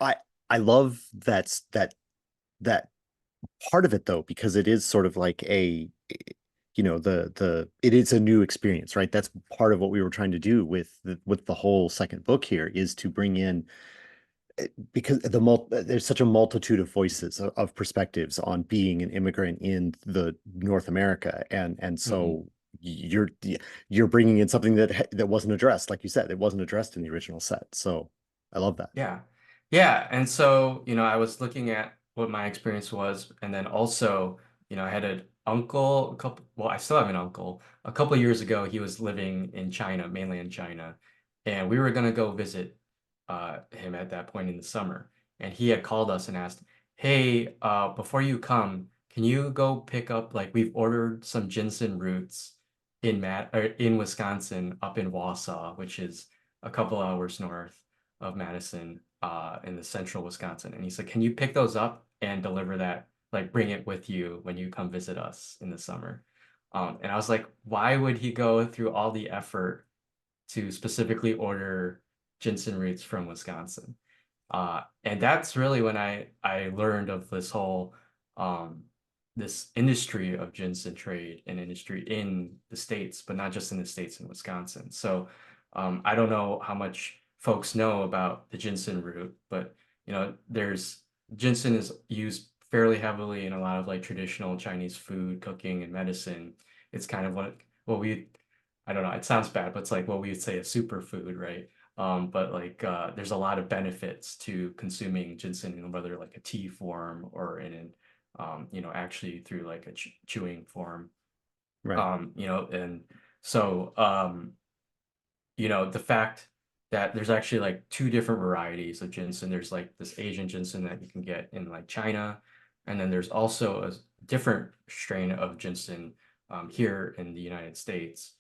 I I love that part of it though, because it is sort of like the it is a new experience, right? That's part of what we were trying to do with the whole second book here is to bring in because there's such a multitude of voices of perspectives on being an immigrant in the North America, and Mhm. so you're you're bringing in something that wasn't addressed, like you said, it wasn't addressed in the original set. So I love that. Yeah. Yeah. And so, I was looking at what my experience was. And then also, I had an uncle, well, I still have an uncle. A couple of years ago, he was living in China, mainland China. And we were going to go visit him at that point in the summer. And he had called us and asked, hey, before you come, can you go pick up, like, we've ordered some ginseng roots in Wisconsin, up in Wausau, which is a couple hours north of Madison, in the central Wisconsin. And he said, can you pick those up and deliver that, like bring it with you when you come visit us in the summer? And I was like, why would he go through all the effort to specifically order ginseng roots from Wisconsin? And that's really when I learned of um, this industry of ginseng trade and industry in the States, but not just in the States, in Wisconsin. So I don't know how much folks know about the ginseng root, but there's ginseng is used fairly heavily in a lot of like traditional Chinese food, cooking, and medicine. It's kind of what we I don't know, it sounds bad, but it's like what we would say a superfood, right? But like there's a lot of benefits to consuming ginseng, whether like a tea form or actually through like a chewing form. Right. And so the fact that there's actually like two different varieties of ginseng. There's like this Asian ginseng that you can get in like China, and then there's also a different strain of ginseng here in the United States,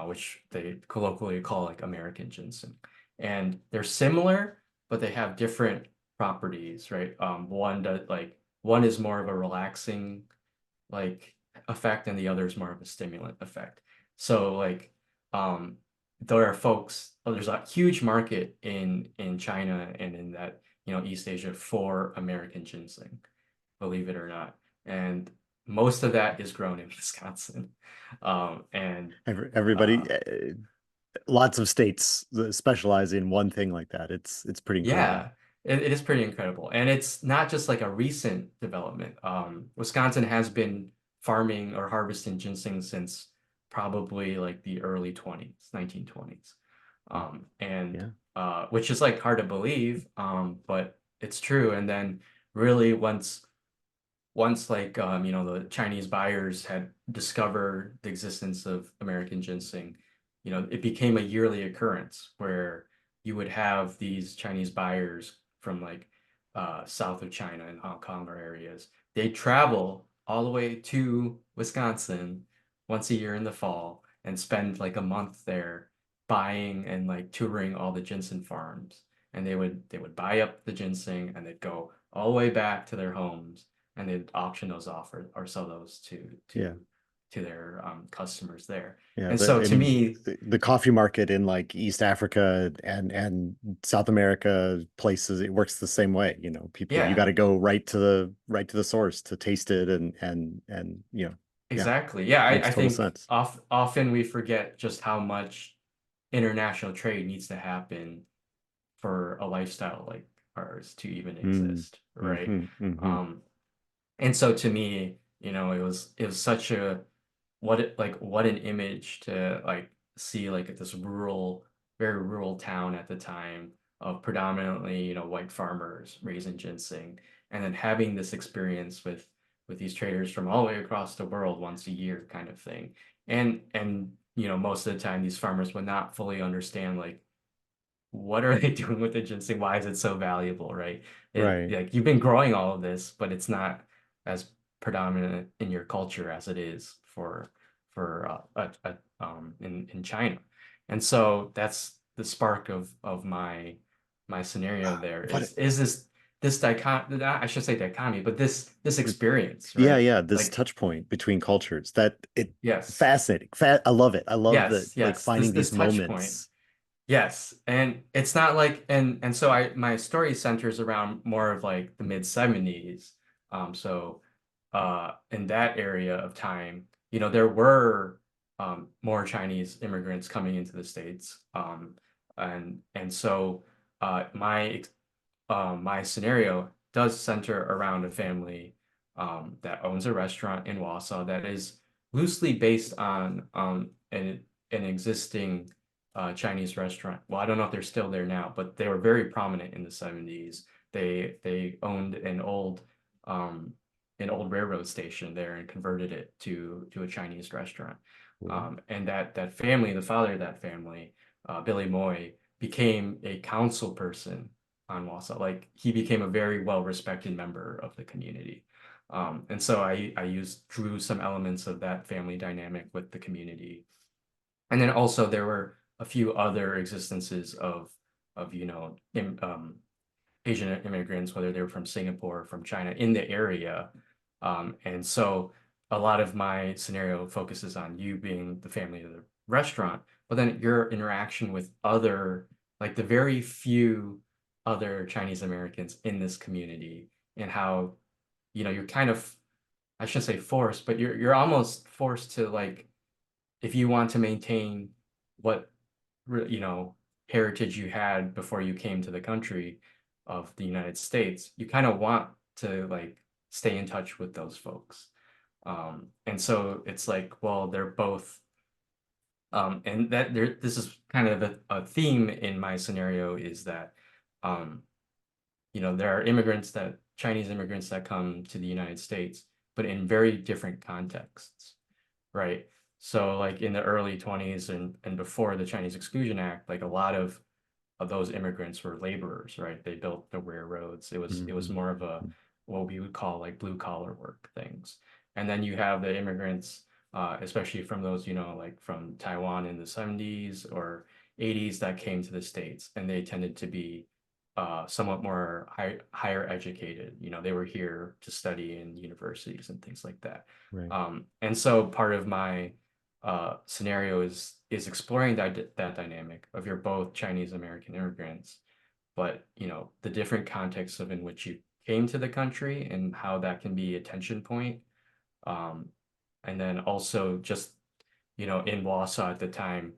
which they colloquially call like American ginseng. And they're similar, but they have different properties, right? One is more of a relaxing like effect and the other is more of a stimulant effect. So like um there are there's a huge market in China and in that East Asia for American ginseng, believe it or not. And most of that is grown in Wisconsin. And Everybody, uh lots of states that specialize in one thing like that. It's pretty incredible. Yeah, it is pretty incredible. And it's not just like a recent development. Wisconsin has been farming or harvesting ginseng since probably like the early 20s, 1920s. And Yeah. which is like hard to believe, but it's true. And then really once like the Chinese buyers had discovered the existence of American ginseng, it became a yearly occurrence where you would have these Chinese buyers from like south of China and Hong Kong or areas. They travel all the way to Wisconsin once a year in the fall and spend like a month there buying and like touring all the ginseng farms. And they would buy up the ginseng and they'd go all the way back to their homes and they'd auction those off or sell those to Yeah. their customers there. Yeah, And so I to mean, me, the coffee market in like East Africa and South America places, it works the same way. People, you got yeah, to go right to the source to taste it, and yeah, exactly. Yeah, I makes total think sense. often we forget just how much international trade needs to happen for a lifestyle like ours to even Mm, exist, right? hmm hmm Um, and so to me, it was such a what an image to like see like at this very rural town at the time of predominantly, white farmers raising ginseng and then having this experience with these traders from all the way across the world once a year kind of thing. And most of the time these farmers would not fully understand like what are they doing with the ginseng? Why is it so valuable, right? Right. Like you've been growing all of this, but it's not as predominant in your culture as it is in China. And so that's the spark of my scenario there What? is this dichotomy, I should say dichotomy, but this experience, Yeah, right? yeah. This Like touch point between cultures that it yes, fascinating. I love it. I love the like yes, finding this these touch point. moments. Yes, and it's not like and so I my story centers around more of like the mid 70s. So in that area of time, there were more Chinese immigrants coming into the States. And so my scenario does center around a family that owns a restaurant in Wausau that is loosely based on an existing Chinese restaurant. Well, I don't know if they're still there now, but they were very prominent in the 70s. They owned an old railroad station there and converted it to a Chinese restaurant. Cool. And that family, the father of that family, Billy Moy, became a council person on Wausau. Like he became a very well-respected member of the community. And so I drew some elements of that family dynamic with the community. And then also there were a few other existences of Asian immigrants, whether they were from Singapore or from China in the area. And so a lot of my scenario focuses on you being the family of the restaurant, but then your interaction with like the very few other Chinese Americans in this community and how, you're kind of, I shouldn't say forced, but you're almost forced to like, if you want to maintain what you know, heritage you had before you came to the country of the United States, you kind of want to like stay in touch with those folks. And so it's like, well, they're both, and this is kind of a theme in my scenario is that, um, there are Chinese immigrants that come to the United States, but in very different contexts, right? So like in the early 20s and before the Chinese Exclusion Act, like a lot of those immigrants were laborers, right? They built the railroads. It was Hmm more of a what we would call like blue collar work things. And then you have the immigrants, especially from those, like from Taiwan in the 70s or 80s that came to the States, and they tended to be somewhat more higher educated. They were here to study in universities and things like that. Right. And so part of my scenario is exploring that dynamic of you're both Chinese American immigrants, but the different contexts of in which you came to the country and how that can be a tension point. Um, and then also just in Wausau at the time,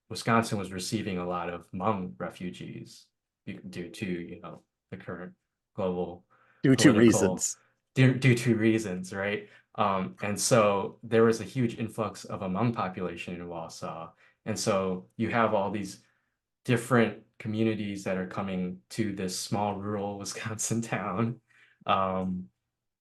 Wisconsin was receiving a lot of Hmong refugees due to, the current global Due to political, reasons. due to reasons, right? And so there was a huge influx of a Hmong population in Wausau. And so you have all these different communities that are coming to this small rural Wisconsin town. Um,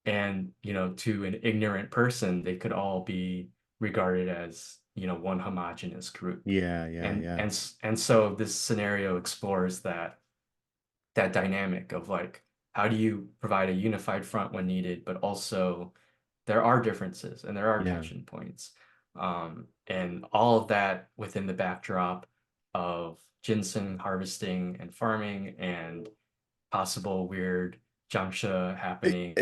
and, to an ignorant person, they could all be regarded as, one homogeneous group. Yeah, yeah, And yeah. and and so this scenario explores that dynamic of like how do you provide a unified front when needed, but also there are differences and there are Yeah. tension points. And all of that within the backdrop of ginseng harvesting and farming and possible weird Jiangshi happening.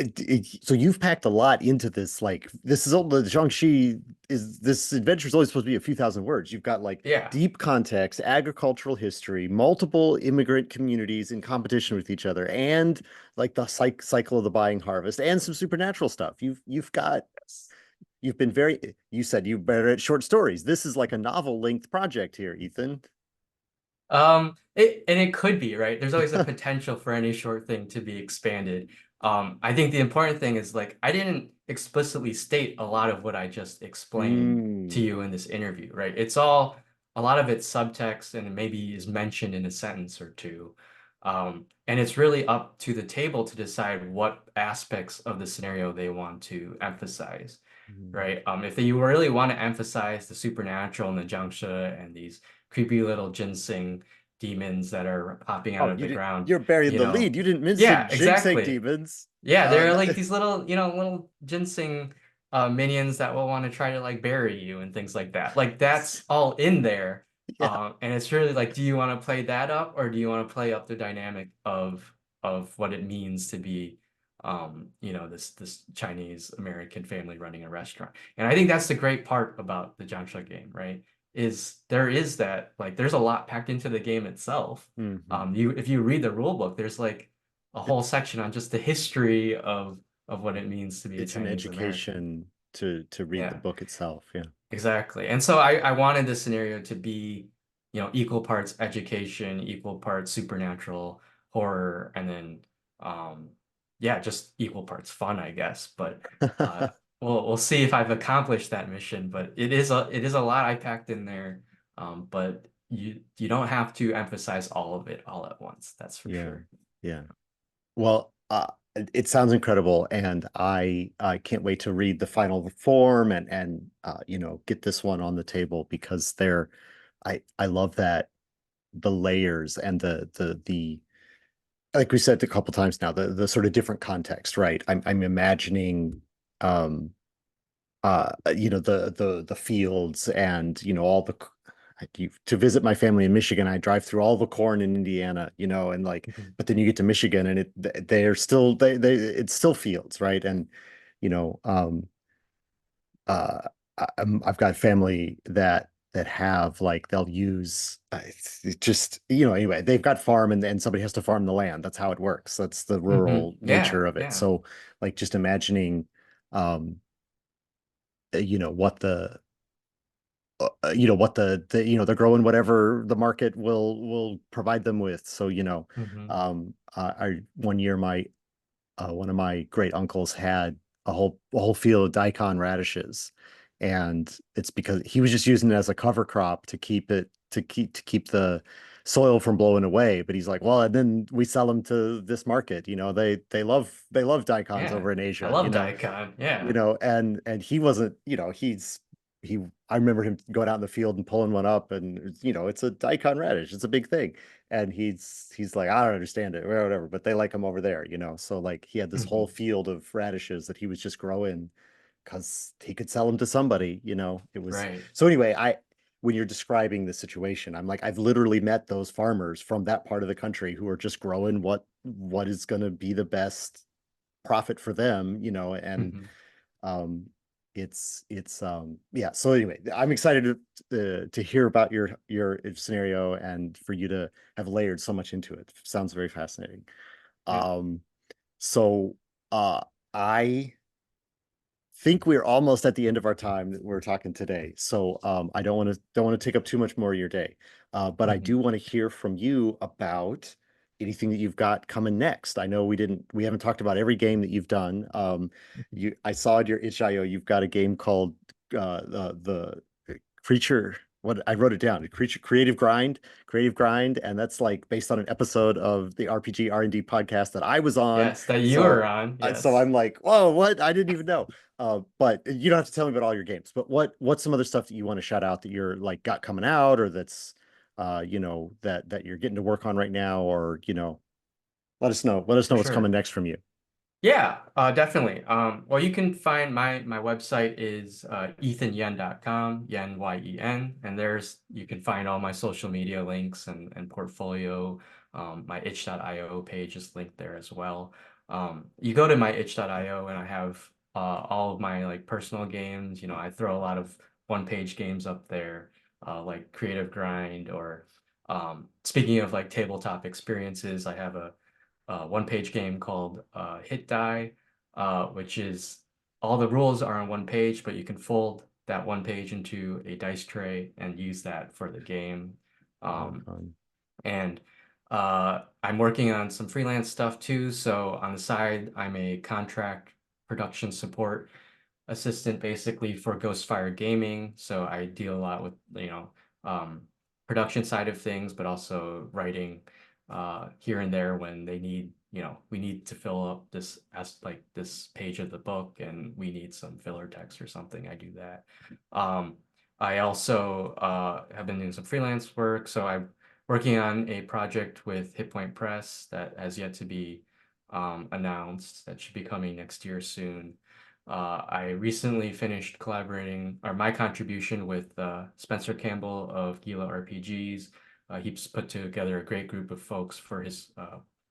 So you've packed a lot into this. Like this is all the Jiangshi is this adventure is only supposed to be a few thousand words. You've got like Yeah. deep context, agricultural history, multiple immigrant communities in competition with each other, and like the cycle of the buying harvest, and some supernatural stuff. You've been very. You said you're better at short stories. This is like a novel length project here, Ethan. It could be, right? There's always a potential for any short thing to be expanded. I think the important thing is like I didn't explicitly state a lot of what I just explained to Mm. you in this interview, right? It's all a lot of it's subtext and it maybe is mentioned in a sentence or two. And it's really up to the table to decide what aspects of the scenario they want to emphasize, right? If you really want to emphasize the supernatural and the Jiangshi and these creepy little ginseng demons that are popping out Oh, of you the did. ground, You're burying you the know. lead. You didn't mention Yeah, ginseng exactly. demons. Yeah, Uh, they're like these little, little ginseng minions that will want to try to like bury you and things like that. Like that's all in there. yeah. And it's really like, do you want to play that up or do you want to play up the dynamic of what it means to be this Chinese American family running a restaurant. And I think that's the great part about the Jiangshi game, right? Is there is that like there's a lot packed into the game itself. Hmm. You if you read the rule book, there's like a whole section on just the history of what it means to be a It's an Chinese American. education to read the Yeah, book itself. Yeah. exactly. And so I wanted this scenario to be, equal parts education, equal parts supernatural horror, and then yeah, just equal parts fun, I guess. But uh we'll see if I've accomplished that mission. But it is a lot I packed in there. But you don't have to emphasize all of it all at once. That's for Yeah. sure. Yeah. Well, it sounds incredible, and I can't wait to read the final form and get this one on the table because I love that the layers and the like we said a couple times now the sort of different context, right? I'm imagining um the fields and all to visit my family in Michigan, I drive through all the corn in Indiana, and like, Mhm. but then you get to Michigan and they're still it's still fields, right? And you know uh I've got family that have like they'll use it's just anyway they've got farm and somebody has to farm the land. That's how it works. That's the rural Yeah, nature of it. yeah. So like just imagining um what they're growing whatever the market will provide them with. So Hmm. I one year my one of my great uncles had a whole field of daikon radishes, and it's because he was just using it as a cover crop to keep the soil from blowing away. But he's like, well, and then we sell them to this market. They love daikons Yeah. over in I Asia. love daikon. Yeah. And he wasn't, he I remember him going out in the field and pulling one up, and it's a daikon radish, it's a big thing, and he's like, I don't understand it or whatever, but they like him over there, so like he had this whole Hmm. field of radishes that he was just growing because he could sell them to somebody. It was Right. so anyway. I When you're describing the situation, I'm like, I've literally met those farmers from that part of the country who are just growing what is going to be the best profit for them, and Hmm. um it's yeah. So anyway, I'm excited to hear about your scenario and for you to have layered so much into it. Sounds very fascinating. Yeah. um so uh I think we're almost at the end of our time that we're talking today. So I don't want to take up too much more of your day. But I do Mhm. want to hear from you about anything that you've got coming next. I know we haven't talked about every game that you've done. I saw at your itch.io you've got a game called the creature. What I wrote it down, creative grind, and that's like based on an episode of the RPG R&D podcast that I was on. Yes, that you were So on. so Yes. I'm like, whoa, what? I didn't even know. But you don't have to tell me about all your games. But what's some other stuff that you want to shout out that you're like got coming out or that's that you're getting to work on right now, or let us know. Let us For know what's coming sure. next from you. Yeah, definitely. Well, you can find my website is ethanyen.com, yen yen, and there's you can find all my social media links and portfolio. My itch.io page is linked there as well. You go to my itch.io and I have all of my like personal games. You know, I throw a lot of one-page games up there, like Creative Grind or speaking of like tabletop experiences, I have a one-page game called Hit Die, which is all the rules are on one page, but you can fold that one page into a dice tray and use that for the game. Oh, Um, fun. and I'm working on some freelance stuff too. So on the side, I'm a contract production support assistant basically for Ghostfire Gaming. So I deal a lot with, um, production side of things, but also writing here and there when they need, we need to fill up this as like this page of the book and we need some filler text or something. I do that. Um, I also have been doing some freelance work. So I'm working on a project with Hit Point Press that has yet to be announced. That should be coming next year soon. I recently finished collaborating, or my contribution with Spencer Campbell of Gila RPGs. He's put together a great group of folks for his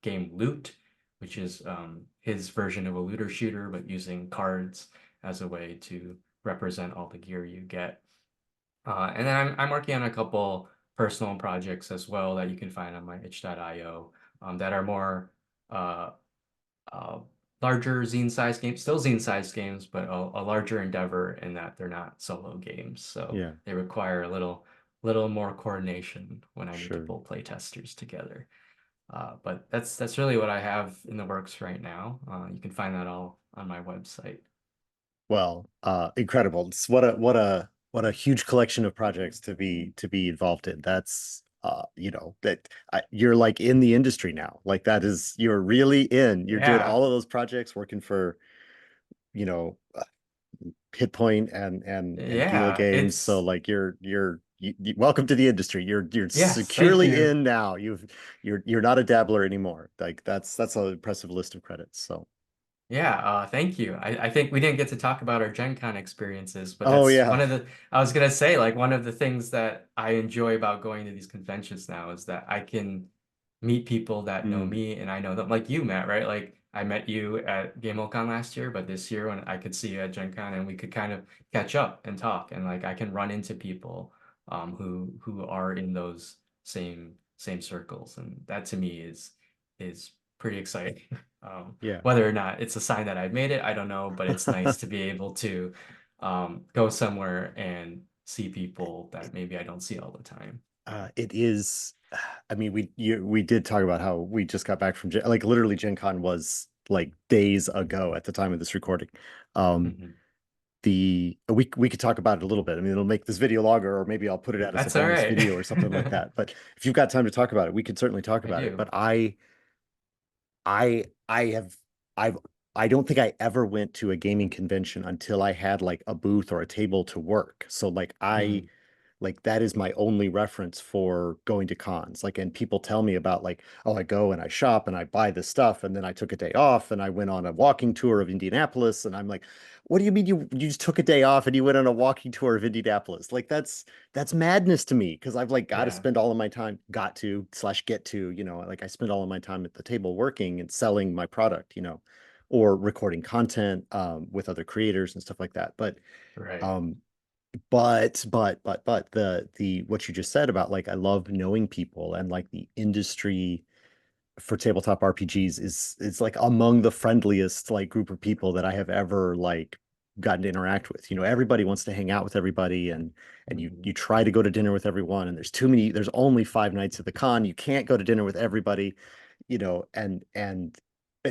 game Loot, which is his version of a looter shooter, but using cards as a way to represent all the gear you get. And then I'm working on a couple personal projects as well that you can find on my itch.io that are more uh, uh, larger zine-sized games, still zine-sized games, but a larger endeavor in that they're not solo games. So Yeah, they require a little more coordination when I need to sure. pull play testers together. But that's really what I have in the works right now. You can find that all on my website. Well, incredible. It's what a huge collection of projects to be involved in. That's you're like in the industry now. Like that is you're really in. You're doing Yeah, all of those projects, working for you know Hit Point and Gila yeah, Games. So it's like welcome to the industry. You're yes, thank securely you. in now. You're not a dabbler anymore. Like that's an impressive list of credits. So Yeah, thank you. I think we didn't get to talk about our Gen Con experiences, but oh that's yeah. one of the, I was gonna say, like one of the things that I enjoy about going to these conventions now is that I can meet people that know Mm, me and I know them, like you, Matt, right? Like I met you at GameCon last year, but this year when I could see you at Gen Con and we could kind of catch up and talk and like I can run into people who are in those same circles. And that to me is pretty exciting. yeah. Whether or not it's a sign that I've made it, I don't know, but it's nice to be able to go somewhere and see people that maybe I don't see all the time. It is. I mean, we did talk about how we just got back from like literally Gen Con was like days ago at the time of this recording. Um, Mhm. we could talk about it a little bit. I mean, it'll make this video longer, or maybe I'll put it out as a That's all bonus right. video or something like that. But if you've got time to talk about it, we could certainly talk I about it. do. But I have I've I don't think I ever went to a gaming convention until I had like a booth or a table to work. So Mm, like that is my only reference for going to cons. Like, and people tell me about like, oh, I go and I shop and I buy this stuff, and then I took a day off and I went on a walking tour of Indianapolis, and I'm like, what do you mean you just took a day off and you went on a walking tour of Indianapolis? Like that's madness to me because I've like got to yeah, spend all of my time, got to slash get to, like I spend all of my time at the table working and selling my product, or recording content with other creators and stuff like that. right. Um, but the what you just said about like I love knowing people and like the industry for tabletop RPGs is like among the friendliest like group of people that I have ever like gotten to interact with. Everybody wants to hang out with everybody, and you try to go to dinner with everyone, and there's only 5 nights at the con. You can't go to dinner with everybody, and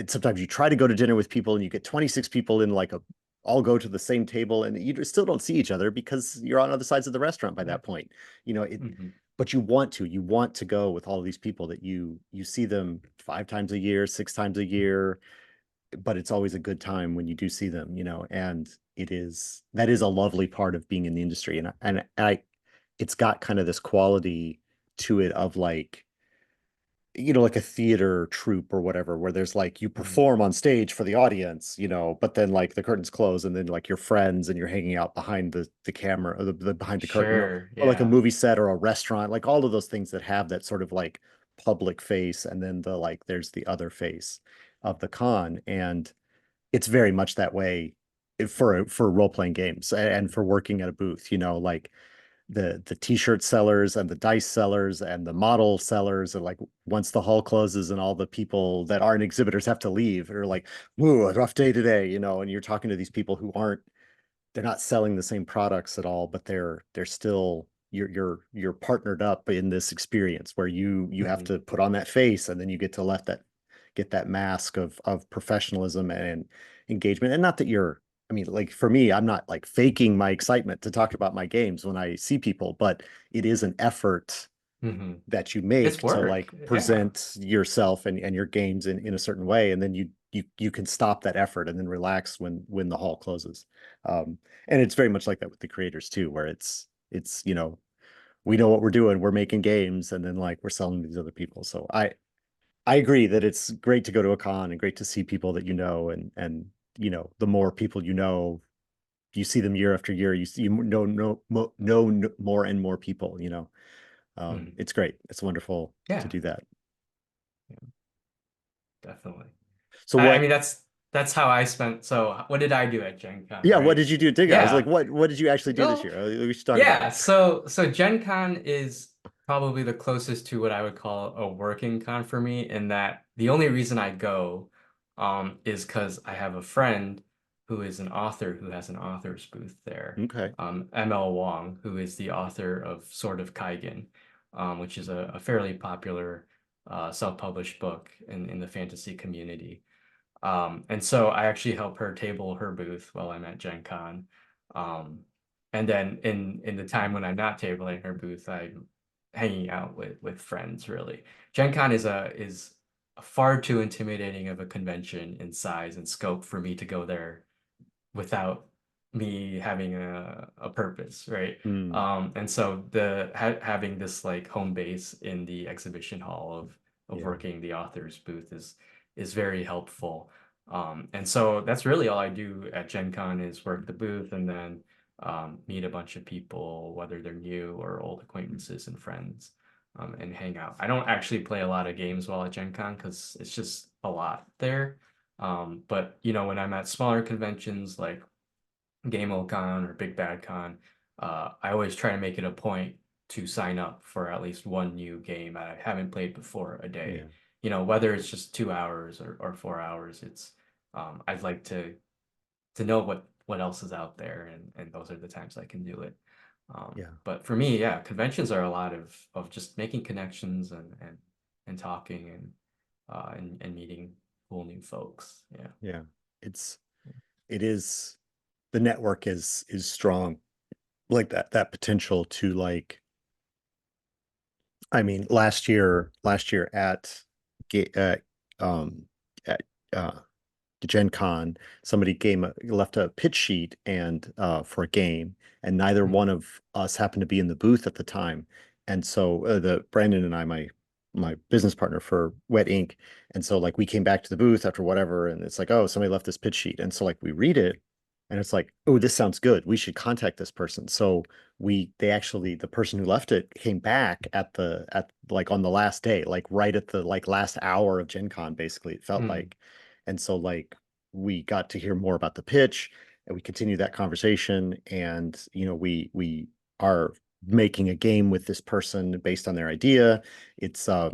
sometimes you try to go to dinner with people and you get 26 people in like a all go to the same table and you still don't see each other because you're on other sides of the restaurant by that point. It Hmm. but you want to go with all of these people that you see them 5 times a year, 6 times a year, but it's always a good time when you do see them, and that is a lovely part of being in the industry. And it's got kind of this quality to it of like, like a theater troupe or whatever, where there's like you Hmm. perform on stage for the audience, but then like the curtains close and then like you're friends and you're hanging out behind the camera or the behind the curtain, or, Sure. or like a Yeah. movie set or a restaurant, like all of those things that have that sort of like public face, and then there's the other face of the con. And it's very much that way for role-playing games and for working at a booth, like the t-shirt sellers and the dice sellers and the model sellers are like, once the hall closes and all the people that aren't exhibitors have to leave, are like, ooh, a rough day today, and you're talking to these people who aren't they're not selling the same products at all, but they're still you're partnered up in this experience where you have Hmm. to put on that face, and then you get to let that get that mask of professionalism and engagement. And not that you're, I mean, like for me, I'm not like faking my excitement to talk about my games when I see people, but it is an effort Hmm. that you It's make to work. like Yeah. present yourself and your games in a certain way, and then you can stop that effort and then relax when the hall closes. um and it's very much like that with the creators too, where it's we know what we're doing, we're making games, and then like we're selling to these other people. So I agree that it's great to go to a con and great to see people that and the more people you see them year after year, you know more and more people. Hmm. It's great. It's wonderful to Yeah. do that. Yeah, definitely. So I what, mean, that's how I spent. So what did I do at Gen Con, yeah, what right? did you do? Dig. I was like, Yeah. what did you actually do this Well, year? We should talk about yeah. it. So Gen Con is probably the closest to what I would call a working con for me, in that the only reason I go is because I have a friend who is an author who has an author's booth there. Okay. ML Wong, who is the author of Sword of Kaigen, which is a fairly popular self-published book in the fantasy community. And so I actually help her table her booth while I'm at Gen Con. Um, and then in the time when I'm not tabling her booth, I'm hanging out with friends, really. Gen Con is far too intimidating of a convention in size and scope for me to go there without me having a purpose, right? Hmm. And so the having this like home base in the exhibition hall of Yeah. working the author's booth is very helpful. And so that's really all I do at Gen Con, is work the booth and then meet a bunch of people, whether they're new or old acquaintances and friends, and hang out. I don't actually play a lot of games while at Gen Con because it's just a lot there. But when I'm at smaller conventions like GameOCon or Big Bad Con, I always try to make it a point to sign up for at least one new game I haven't played before a day. Yeah. Whether it's just 2 hours or 4 hours, I'd like to know what else is out there, and those are the times I can do it. Yeah. But for me, yeah, conventions are a lot of just making connections and talking and meeting cool new folks. Yeah. Yeah. It's it is the network is strong, like that potential to like, I mean, last year um at Gen Con, somebody left a pitch sheet and for a game, and neither one Mhm. of us happened to be in the booth at the time. And so the Brandon and I, my business partner for Wet Ink, and so like we came back to the booth after whatever, and it's like, oh, somebody left this pitch sheet, and so like we read it, and it's like, oh, this sounds good. We should contact this person. So the person who left it came back at like on the last day, like right at the like last hour of Gen Con, basically, it felt Mm. like. And so like we got to hear more about the pitch, and we continued that conversation. And we are making a game with this person based on their idea. It's a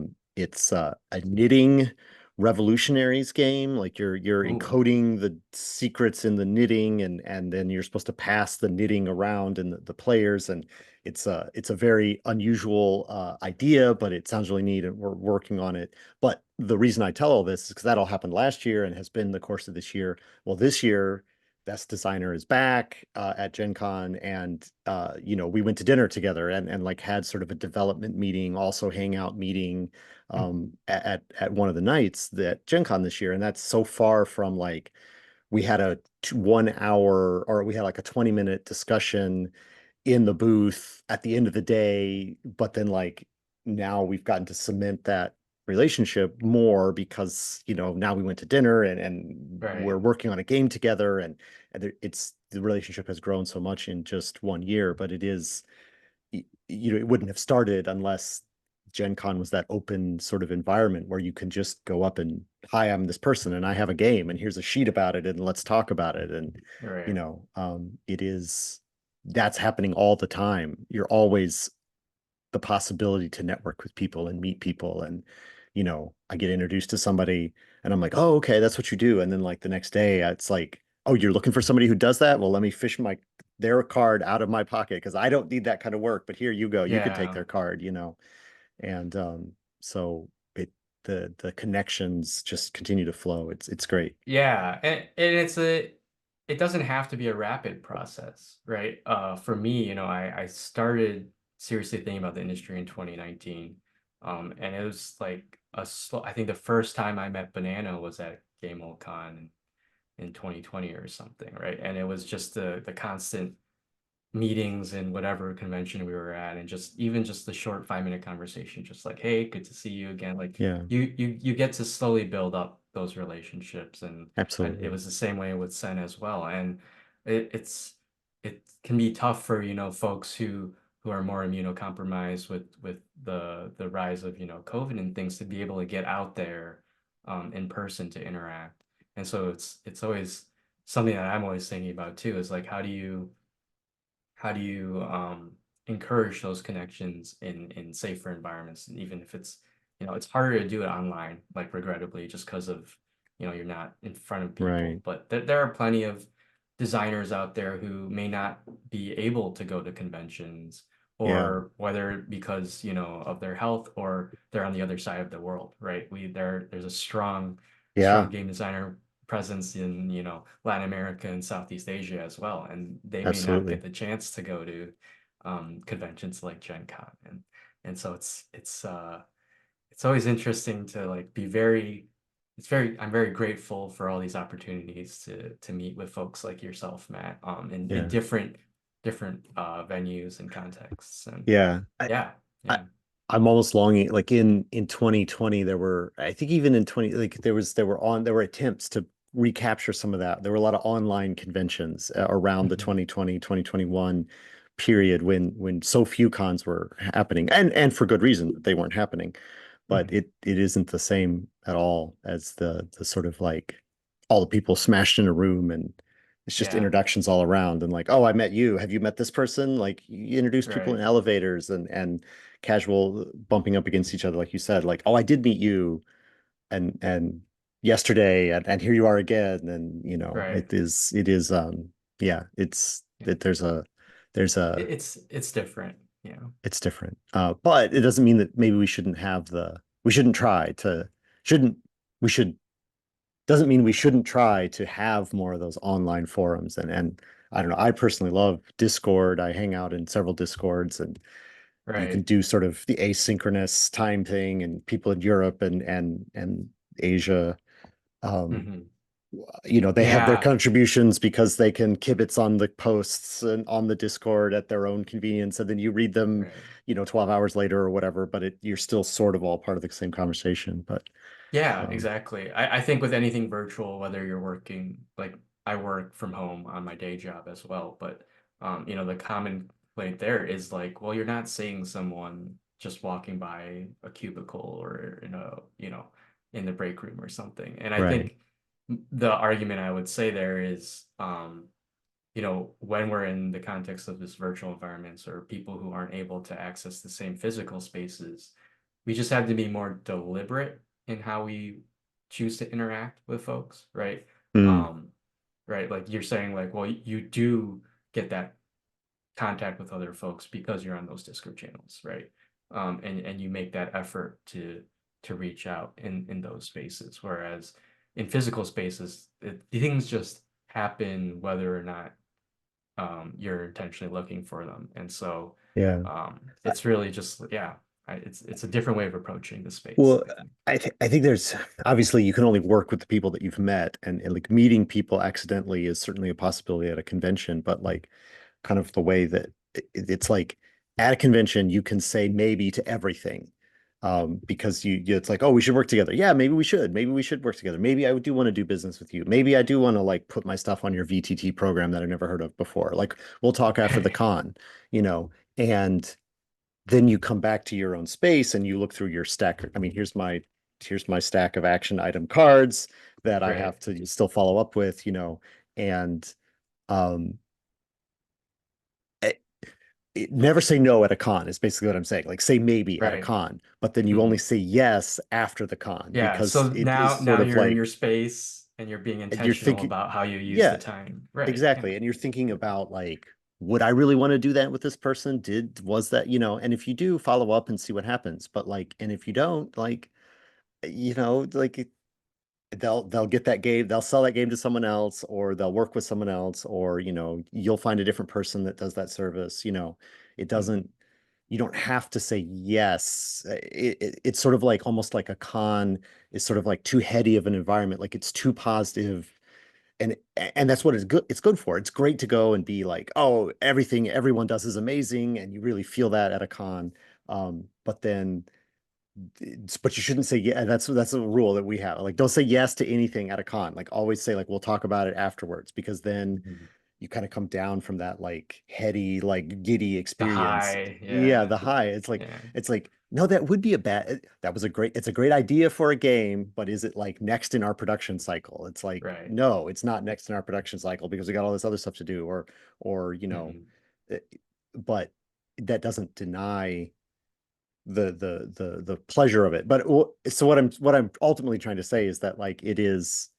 knitting revolutionaries game. Like you're Ooh, encoding the secrets in the knitting, and then you're supposed to pass the knitting around and the players. And it's a very unusual idea, but it sounds really neat, and we're working on it. But the reason I tell all this is because that all happened last year and has been the course of this year. Well, this year, best designer is back at Gen Con, and we went to dinner together, and like had sort of a development meeting, also hangout meeting at one of the nights that Gen Con this year. And that's so far from like we had a 1 hour, or we had like a 20-minute discussion in the booth at the end of the day, but then like now we've gotten to cement that relationship more because now we went to dinner, and we're right, working on a game together, and it's the relationship has grown so much in just 1 year. But it is, it wouldn't have started unless Gen Con was that open sort of environment where you can just go up and, hi, I'm this person and I have a game and here's a sheet about it and let's talk about it. And right. it is, that's happening all the time. You're always the possibility to network with people and meet people. And I get introduced to somebody and I'm like, oh, okay, that's what you do. And then like the next day it's like, oh, you're looking for somebody who does that? Well, let me fish their card out of my pocket because I don't need that kind of work, but here you go, you could take Yeah. their card. And so the connections just continue to flow. It's great. Yeah, and it doesn't have to be a rapid process, right? For me, I started seriously thinking about the industry in 2019. And it was like a slow, I think the first time I met Banana was at Game Con in 2020 or something, right? And it was just the constant meetings and whatever convention we were at, and just even just the short 5-minute conversation, just like, hey, good to see you again. Like Yeah, you get to slowly build up those relationships. And it absolutely. was the same way with Sen as well. And it can be tough for folks who are more immunocompromised with the rise of COVID and things, to be able to get out there in person to interact. And so it's always something that I'm always thinking about too, is like, how do you encourage those connections in safer environments? And even if it's harder to do it online, like regrettably, just because of you're not in front of Right. people. But there are plenty of designers out there who may not be able to go to conventions, Yeah. or whether because of their health, or they're on the other side of the world, right? There's a strong Yeah, game designer presence in Latin America and Southeast Asia as well, and they may not get absolutely. the chance to go to conventions like Gen Con. And so it's always interesting to like be very it's very I'm very grateful for all these opportunities to meet with folks like yourself, Matt, in Yeah. different venues and contexts. And Yeah. yeah, I yeah. I'm almost longing, like in 2020 there were, I think even in 20, like there were attempts to recapture some of that. There were a lot of online conventions around the Mhm. 2020 2021 period when so few cons were happening, and for good reason that they weren't happening. But Mhm. it isn't the same at all as the sort of like all the people smashed in a room, and it's just Yeah, introductions all around, and like, oh, I met you, have you met this person? Like you introduce people in right, elevators, and casual bumping up against each other, like you said, like, oh, I did meet you and yesterday, and here you are again. And right. yeah, it's Yeah. that there's a It's different, it's different. But it doesn't mean that maybe we shouldn't try to, shouldn't, we should, doesn't mean we shouldn't try to have more of those online forums. And I don't know, I personally love Discord. I hang out in several Discords, and you can right. do sort of the asynchronous time thing, and people in Europe and Asia, um, Hmm. they have their Yeah, contributions because they can kibitz on the posts and on the Discord at their own convenience, and then you read them, right. 12 hours later or whatever, but you're still sort of all part of the same conversation. But Yeah, um, exactly. I think with anything virtual, whether you're working, like I work from home on my day job as well, but the common complaint there is like, well, you're not seeing someone just walking by a cubicle, or in the break room or something. And I right, think the argument I would say there is, when we're in the context of this virtual environments, or people who aren't able to access the same physical spaces, we just have to be more deliberate in how we choose to interact with folks, right? Mm, Um, right, like you're saying, like, well, you do get that contact with other folks because you're on those Discord channels, right? And you make that effort to reach out in those spaces, whereas in physical spaces, things just happen whether or not you're intentionally looking for them. And so yeah. it's really just, yeah, it's a different way of approaching the space, Well, I think. I think there's obviously you can only work with the people that you've met, and like meeting people accidentally is certainly a possibility at a convention, but like kind of the way that it's like at a convention you can say maybe to everything. Because it's like, oh, we should work together. Yeah, maybe we should. Maybe we should work together. Maybe I do want to do business with you. Maybe I do want to like put my stuff on your VTT program that I've never heard of before. Like we'll talk after the con, you know, and then you come back to your own space and you look through your stack. I mean, here's my stack of action item cards that I Right, have to still follow up with, you know, and um it, never say no at a con is basically what I'm saying. Like say maybe at a right. con, but then you only Mhm. say yes after the con Yeah, because so it is now sort of you're in your like space and you're being and you're intentional thinking, about how you use the yeah, time. Right. Yeah. exactly. And you're thinking about like, would I really want to do that with this person? Was that, you know, and if you do, follow up and see what happens. But like, and if you don't, like, you know, like they'll get that game, they'll sell that game to someone else, or they'll work with someone else, or you know, you'll find a different person that does that service. You know, it Mhm. doesn't, you don't have to say yes. It's sort of like almost like a con is sort of like too heady of an environment, like it's too positive, and that's what it's good for. It's great to go and be like, oh, everything everyone does is amazing, and you really feel that at a con. But then but you shouldn't say yeah. That's a rule that we have. Like, don't say yes to anything at a con. Like, always say like we'll talk about it afterwards, because then Mhm. you kind of come down from that like heady, like giddy The experience. high, Yeah, yeah. the high. It's like Yeah. it's like no, that would be a bad. That was a great. It's a great idea for a game, but is it like next in our production cycle? It's like Right. no, it's not next in our production cycle because we got all this other stuff to do, or you know, Mhm. it- but that doesn't deny the pleasure of it. But so what I'm ultimately trying to say is that like it is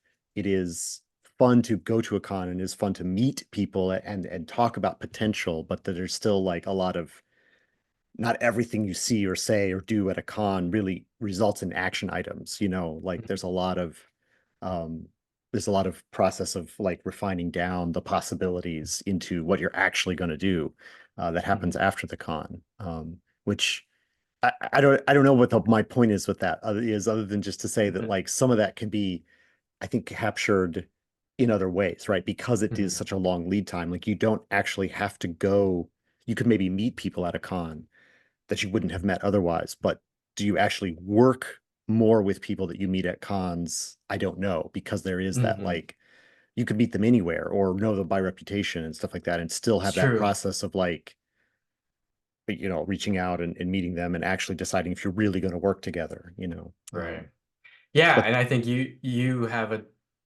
fun to go to a con and is fun to meet people and talk about potential, but that there's still like a lot of not everything you see or say or do at a con really results in action items, you know, like Mhm. um there's a lot of process of like refining down the possibilities into what you're actually going to do that happens Mhm. after the con, which I don't know what my point is with that other than just to say that like some of that can be, I think, captured in other ways, right? Because it is Mhm. such a long lead time. Like you don't actually have to go. You could maybe meet people at a con that you wouldn't have met otherwise, but do you actually work more with people that you meet at cons? I don't know, because there is that Mhm. like you could meet them anywhere or know them by reputation and stuff like that and still It's have that true. process of like, you know, reaching out and meeting them and actually deciding if you're really going to work together, you know. Right. Yeah, But and I think you have a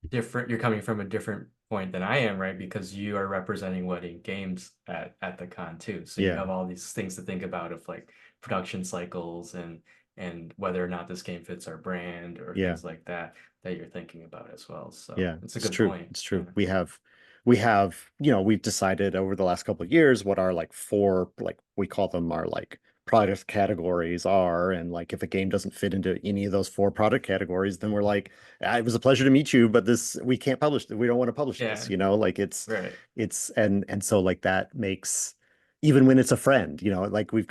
different, you're coming from a different point than I am, right? Because you are representing wedding games at the con too. So you yeah, have all these things to think about of like production cycles and whether or not this game fits our brand or yeah, things like that that you're thinking about as well. So yeah, it's a it's good true. point. It's Yeah. true. We have, you know, we've decided over the last couple of years what our like four, like we call them our like product categories are. And like if a game doesn't fit into any of those four product categories, then we're like, "Ah, it was a pleasure to meet you, but this we can't publish. We don't want to publish this, Yeah, you know, like it's right. it's and so like that makes, even when it's a friend, you know, like we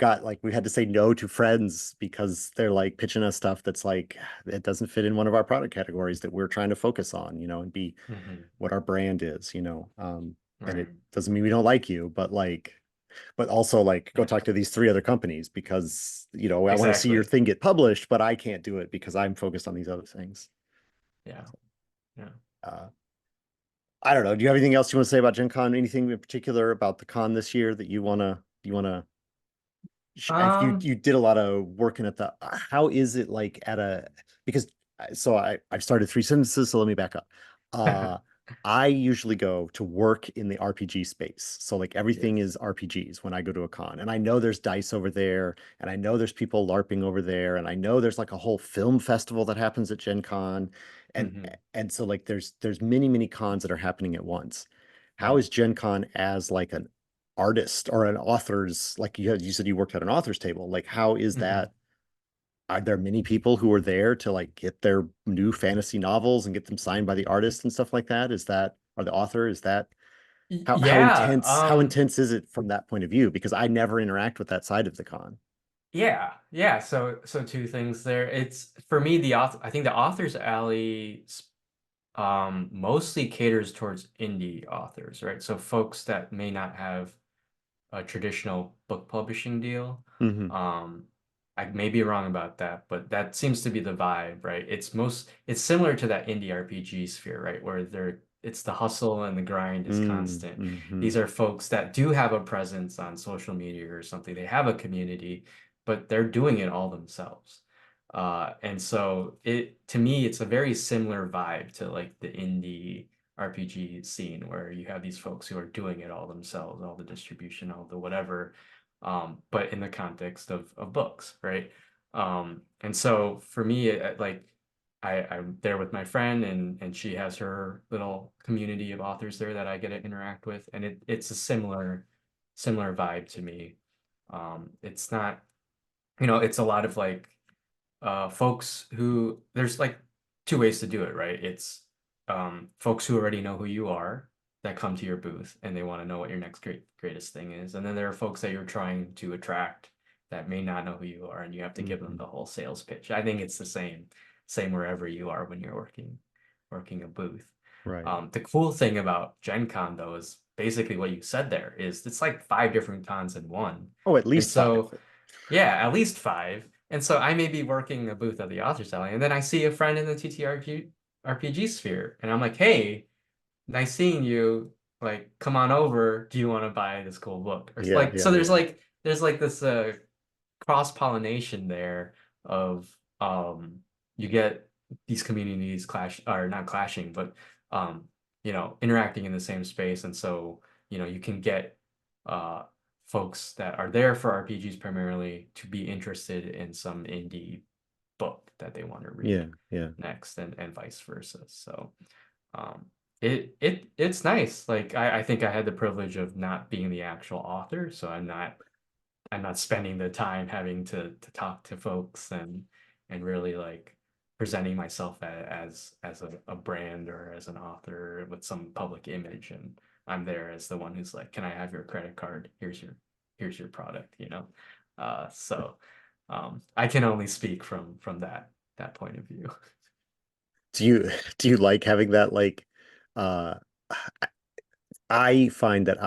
had to say no to friends because they're like pitching us stuff that's like it doesn't fit in one of our product categories that we're trying to focus on, you know, and be Hmm. what our brand is, you know. And it Right. doesn't mean we don't like you, but like, but also like go Yeah, talk to these three other companies because, you know, I want to see your exactly. thing get published, but I can't do it because I'm focused on these other things. Yeah. Yeah. Uh, I don't know. Do you have anything else you want to say about Gen Con? Anything in particular about the con this year that you wanna if you Um, you did a lot of working at the how is it like at a because so I've started three sentences, so let me back up. I usually go to work in the RPG space. So like everything Yes. is RPGs when I go to a con. And I know there's dice over there, and I know there's people LARPing over there, and I know there's like a whole film festival that happens at Gen Con. And Hmm. and so like there's many, many cons that are happening at once. How Right. is Gen Con as like an artist or an author's, like you said you worked at an author's table. Like how is Hmm. that? Are there many people who are there to like get their new fantasy novels and get them signed by the artist and stuff like that? Is that, or the author? Is that Yeah. how intense is it from that point of view? Because I never interact with that side of the con. Yeah. Yeah. So two things there. It's for me, the author, I think the author's alley mostly caters towards indie authors, right? So folks that may not have a traditional book publishing deal. Hmm. Um, I may be wrong about that, but that seems to be the vibe, right? It's similar to that indie RPG sphere, right? Where it's the hustle and the grind is constant. Mm-hmm. These are folks that do have a presence on social media or something. They have a community, but they're doing it all themselves. And so to me, it's a very similar vibe to like the indie RPG scene where you have these folks who are doing it all themselves, all the distribution, all the whatever, but in the context of books, right? And so for me, like I'm there with my friend and she has her little community of authors there that I get to interact with, and it's a similar vibe to me. It's not, it's a lot of like folks who there's like two ways to do it, right? It's folks who already know who you are that come to your booth and they want to know what your next greatest thing is. And then there are folks that you're trying to attract that may not know who you are and you have to give them Hmm. the whole sales pitch. I think it's the same wherever you are when you're working a booth. Right. The cool thing about Gen Con though is basically what you said there is it's like five different cons in one. Oh, at And least five. so yeah, at least five. And so I may be working a booth at the author's alley, and then I see a friend in the RPG sphere, and I'm like, "Hey, nice seeing you. Like, come on over. Do you want to buy this cool book?" Or Yeah, like, so yeah, yeah. there's like this cross-pollination there of you get these communities clash or not clashing, but um interacting in the same space, and so you can get uh folks that are there for RPGs primarily to be interested in some indie book that they want to read Yeah, yeah. next and vice versa. So um it's nice. Like I think I had the privilege of not being the actual author, so I'm not spending the time having to talk to folks and really like presenting myself as a brand or as an author with some public image, and I'm there as the one who's like, can I have your credit card? Here's your product, so I can only speak from that point of view. Do you do you like having that like uh I find that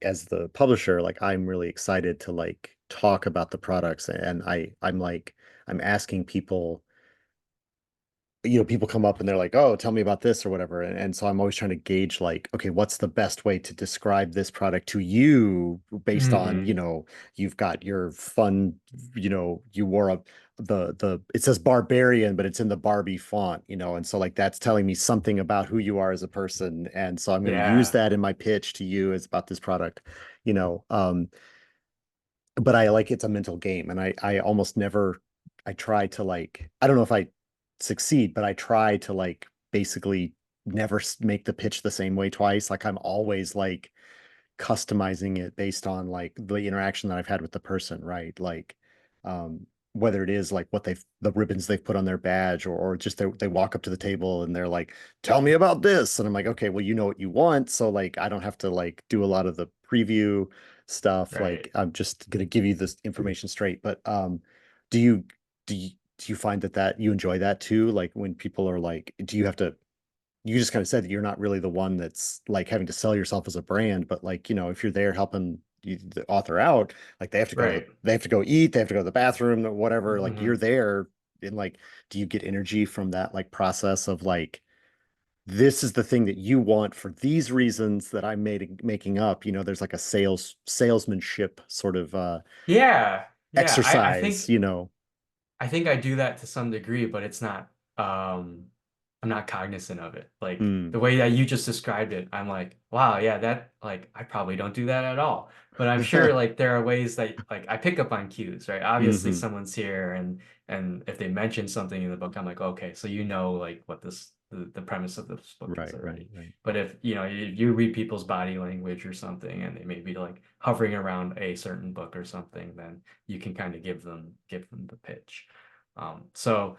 as the publisher, like I'm really excited to like talk about the products, and I'm like I'm asking people, people come up and they're like, oh, tell me about this or whatever. And so I'm always trying to gauge like, okay, what's the best way to describe this product to you based on, Hmm. you've got your fun, you wore the it says barbarian, but it's in the Barbie font, and so like that's telling me something about who you are as a person. And so I'm going to use Yeah, that in my pitch to you as about this product, you know. But I like it's a mental game, and I almost never I try to like I don't know if I succeed, but I try to like basically never make the pitch the same way twice. Like I'm always like customizing it based on like the interaction that I've had with the person, right? Like whether it is like the ribbons they've put on their badge, or just they walk up to the table and they're like, tell me about this. And I'm like, okay, well, you know what you want. So like I don't have to like do a lot of the preview stuff. Like right. I'm just gonna give you this information straight. But do you do you find that you enjoy that too? Like when people are like, do you have to you just kind of said that you're not really the one that's like having to sell yourself as a brand, but like, if you're there helping the author out, like Right. they have to go eat, they have to go to the bathroom, or whatever, like you're Hmm. there. And like, do you get energy from that like process of like, this is the thing that you want for these reasons that I'm making up, there's like a salesmanship sort of Yeah, yeah. exercise. I think I do that to some degree, but it's not. I'm not cognizant of it. Like Mm. the way that you just described it, I'm like, wow, yeah, that like I probably don't do that at all. But I'm sure like there are ways that like I pick up on cues, right? Obviously Hmm. someone's here and if they mention something in the book, I'm like, okay, so you know like what the premise of this book is Right, right, already. right. But if you know you read people's body language or something and they may be like hovering around a certain book or something, then you can kind of give them the pitch. So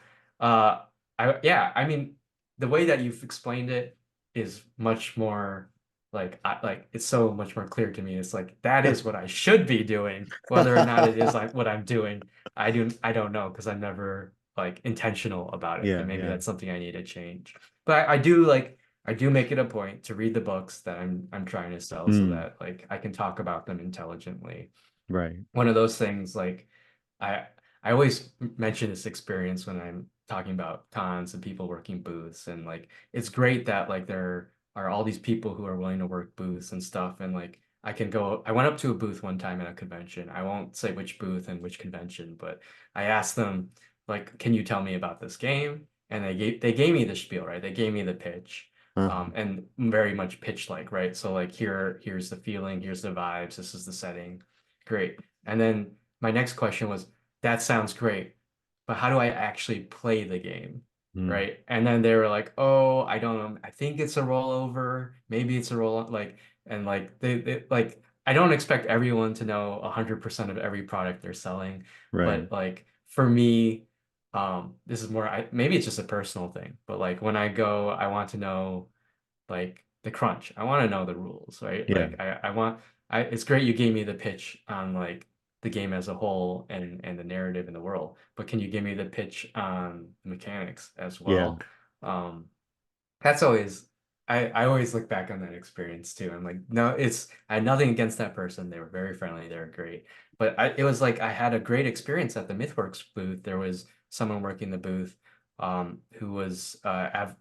yeah, I mean the way that you've explained it is much more like it's so much more clear to me. It's like that is what I should be doing. Whether or not it is like what I'm doing, I don't know because I'm never like intentional about it. Yeah, And maybe yeah. that's something I need to change. But I do make it a point to read the books that I'm trying to sell so Mm, that like I can talk about them intelligently. right. One of those things like I I always mention this experience when I'm talking about cons and people working booths and like it's great that like there are all these people who are willing to work booths and stuff and like I went up to a booth one time at a convention. I won't say which booth and which convention, but I asked them like, can you tell me about this game? And they gave me the spiel, right? They gave me the pitch. Uh-huh. And very much pitch like, right? So like here's the feeling, here's the vibes, this is the setting. Great. And then my next question was, that sounds great, but how do I actually play the game? Mm, Right. And then they were like, oh, I don't know. I think it's a rollover. Maybe it's a roll like and like they like I don't expect everyone to know 100% of every product they're selling, right. but like for me, this is more maybe it's just a personal thing, but like when I go, I want to know like the crunch. I want to know the rules, right? Yeah. Like I want it's great you gave me the pitch on like the game as a whole and the narrative in the world, but can you give me the pitch on the mechanics as Yeah. well? Um that's always I always look back on that experience too. I'm like, no, I had nothing against that person. They were very friendly, they were great. But it was like I had a great experience at the MythWorks booth. There was someone working the booth who was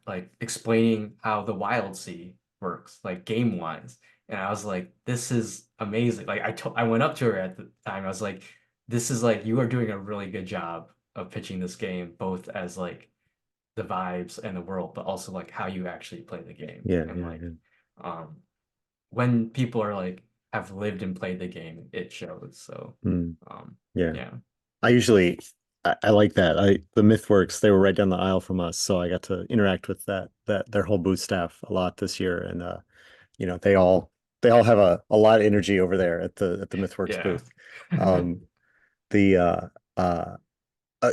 like explaining how the Wild Sea works, like game wise. And I was like, this is amazing. Like I went up to her at the time. I was like, this is like you are doing a really good job of pitching this game, both as like the vibes and the world, but also like how you actually play the game. Yeah, And yeah, like yeah. um when people are like have lived and played the game, it shows. So Mm, um yeah. yeah. I usually I like that. The MythWorks, they were right down the aisle from us, so I got to interact with that their whole booth staff a lot this year. And they all have a lot of energy over there at the MythWorks Yeah. booth. Um the uh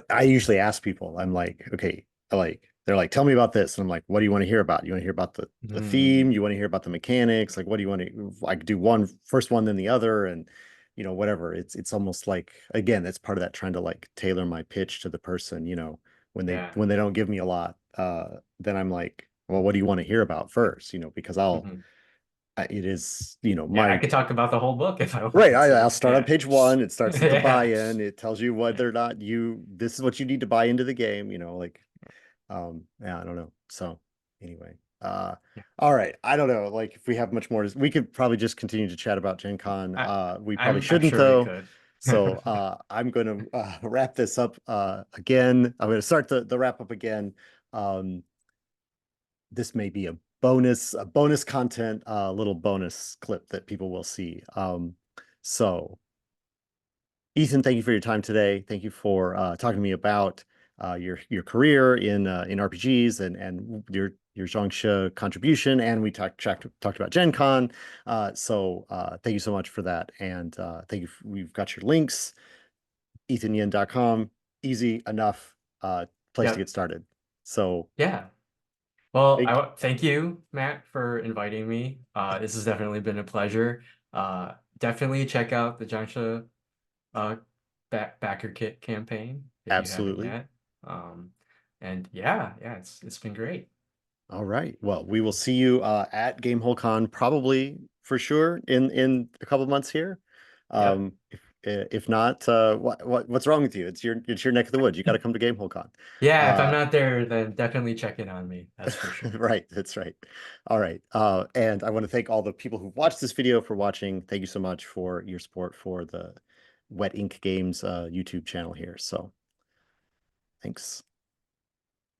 I usually ask people, I'm like, okay, they're like, tell me about this. And I'm like, what do you want to hear about? You want to hear about the Hmm. theme? You want to hear about the mechanics? Like, what do you want to, I could do one first one, then the other, and whatever. It's almost like, again, that's part of that trying to like tailor my pitch to the person, when they Yeah. when they don't give me a lot, then I'm like, well, what do you want to hear about first? Because Hmm. it is, Yeah, I my could talk about the whole book if I right. wanted I'll to. start on Yeah. page one. It starts at the Yeah. buy-in. It tells you whether or not this is what you need to buy into the game, like, yeah, I don't know. So anyway, all right. I don't know. Like if we have much more, we could probably just continue to chat about Gen Con. I, We probably I'm shouldn't sure we though. could. So I'm going to wrap this up again. I'm going to start the wrap up again. Um, this may be a bonus content, little bonus clip that people will see. So Ethan, thank you for your time today. Thank you for talking to me about your career in RPGs and your Jiangshi contribution. And we talked about Gen Con. So thank you so much for that. And thank you. We've got your links, ethanyen.com. Easy enough place to Yep. get started. So Yeah. Well, thank thank you, Matt, for inviting me. This has definitely been a pleasure. Definitely check out the Jiangshi uh, backer kit campaign if you haven't absolutely. yet. Um, and yeah, it's been great. All right. Well, we will see you at Gamehole Con probably for sure in a couple months here. Yep. If not, what's wrong with you? It's your neck of the woods. You got to come to Gamehole Con. Yeah, if I'm Uh, not there, then definitely check in on me. That's for sure. right. That's right. All right. And I want to thank all the people who watched this video for watching. Thank you so much for your support for the Wet Ink Games YouTube channel here. So thanks.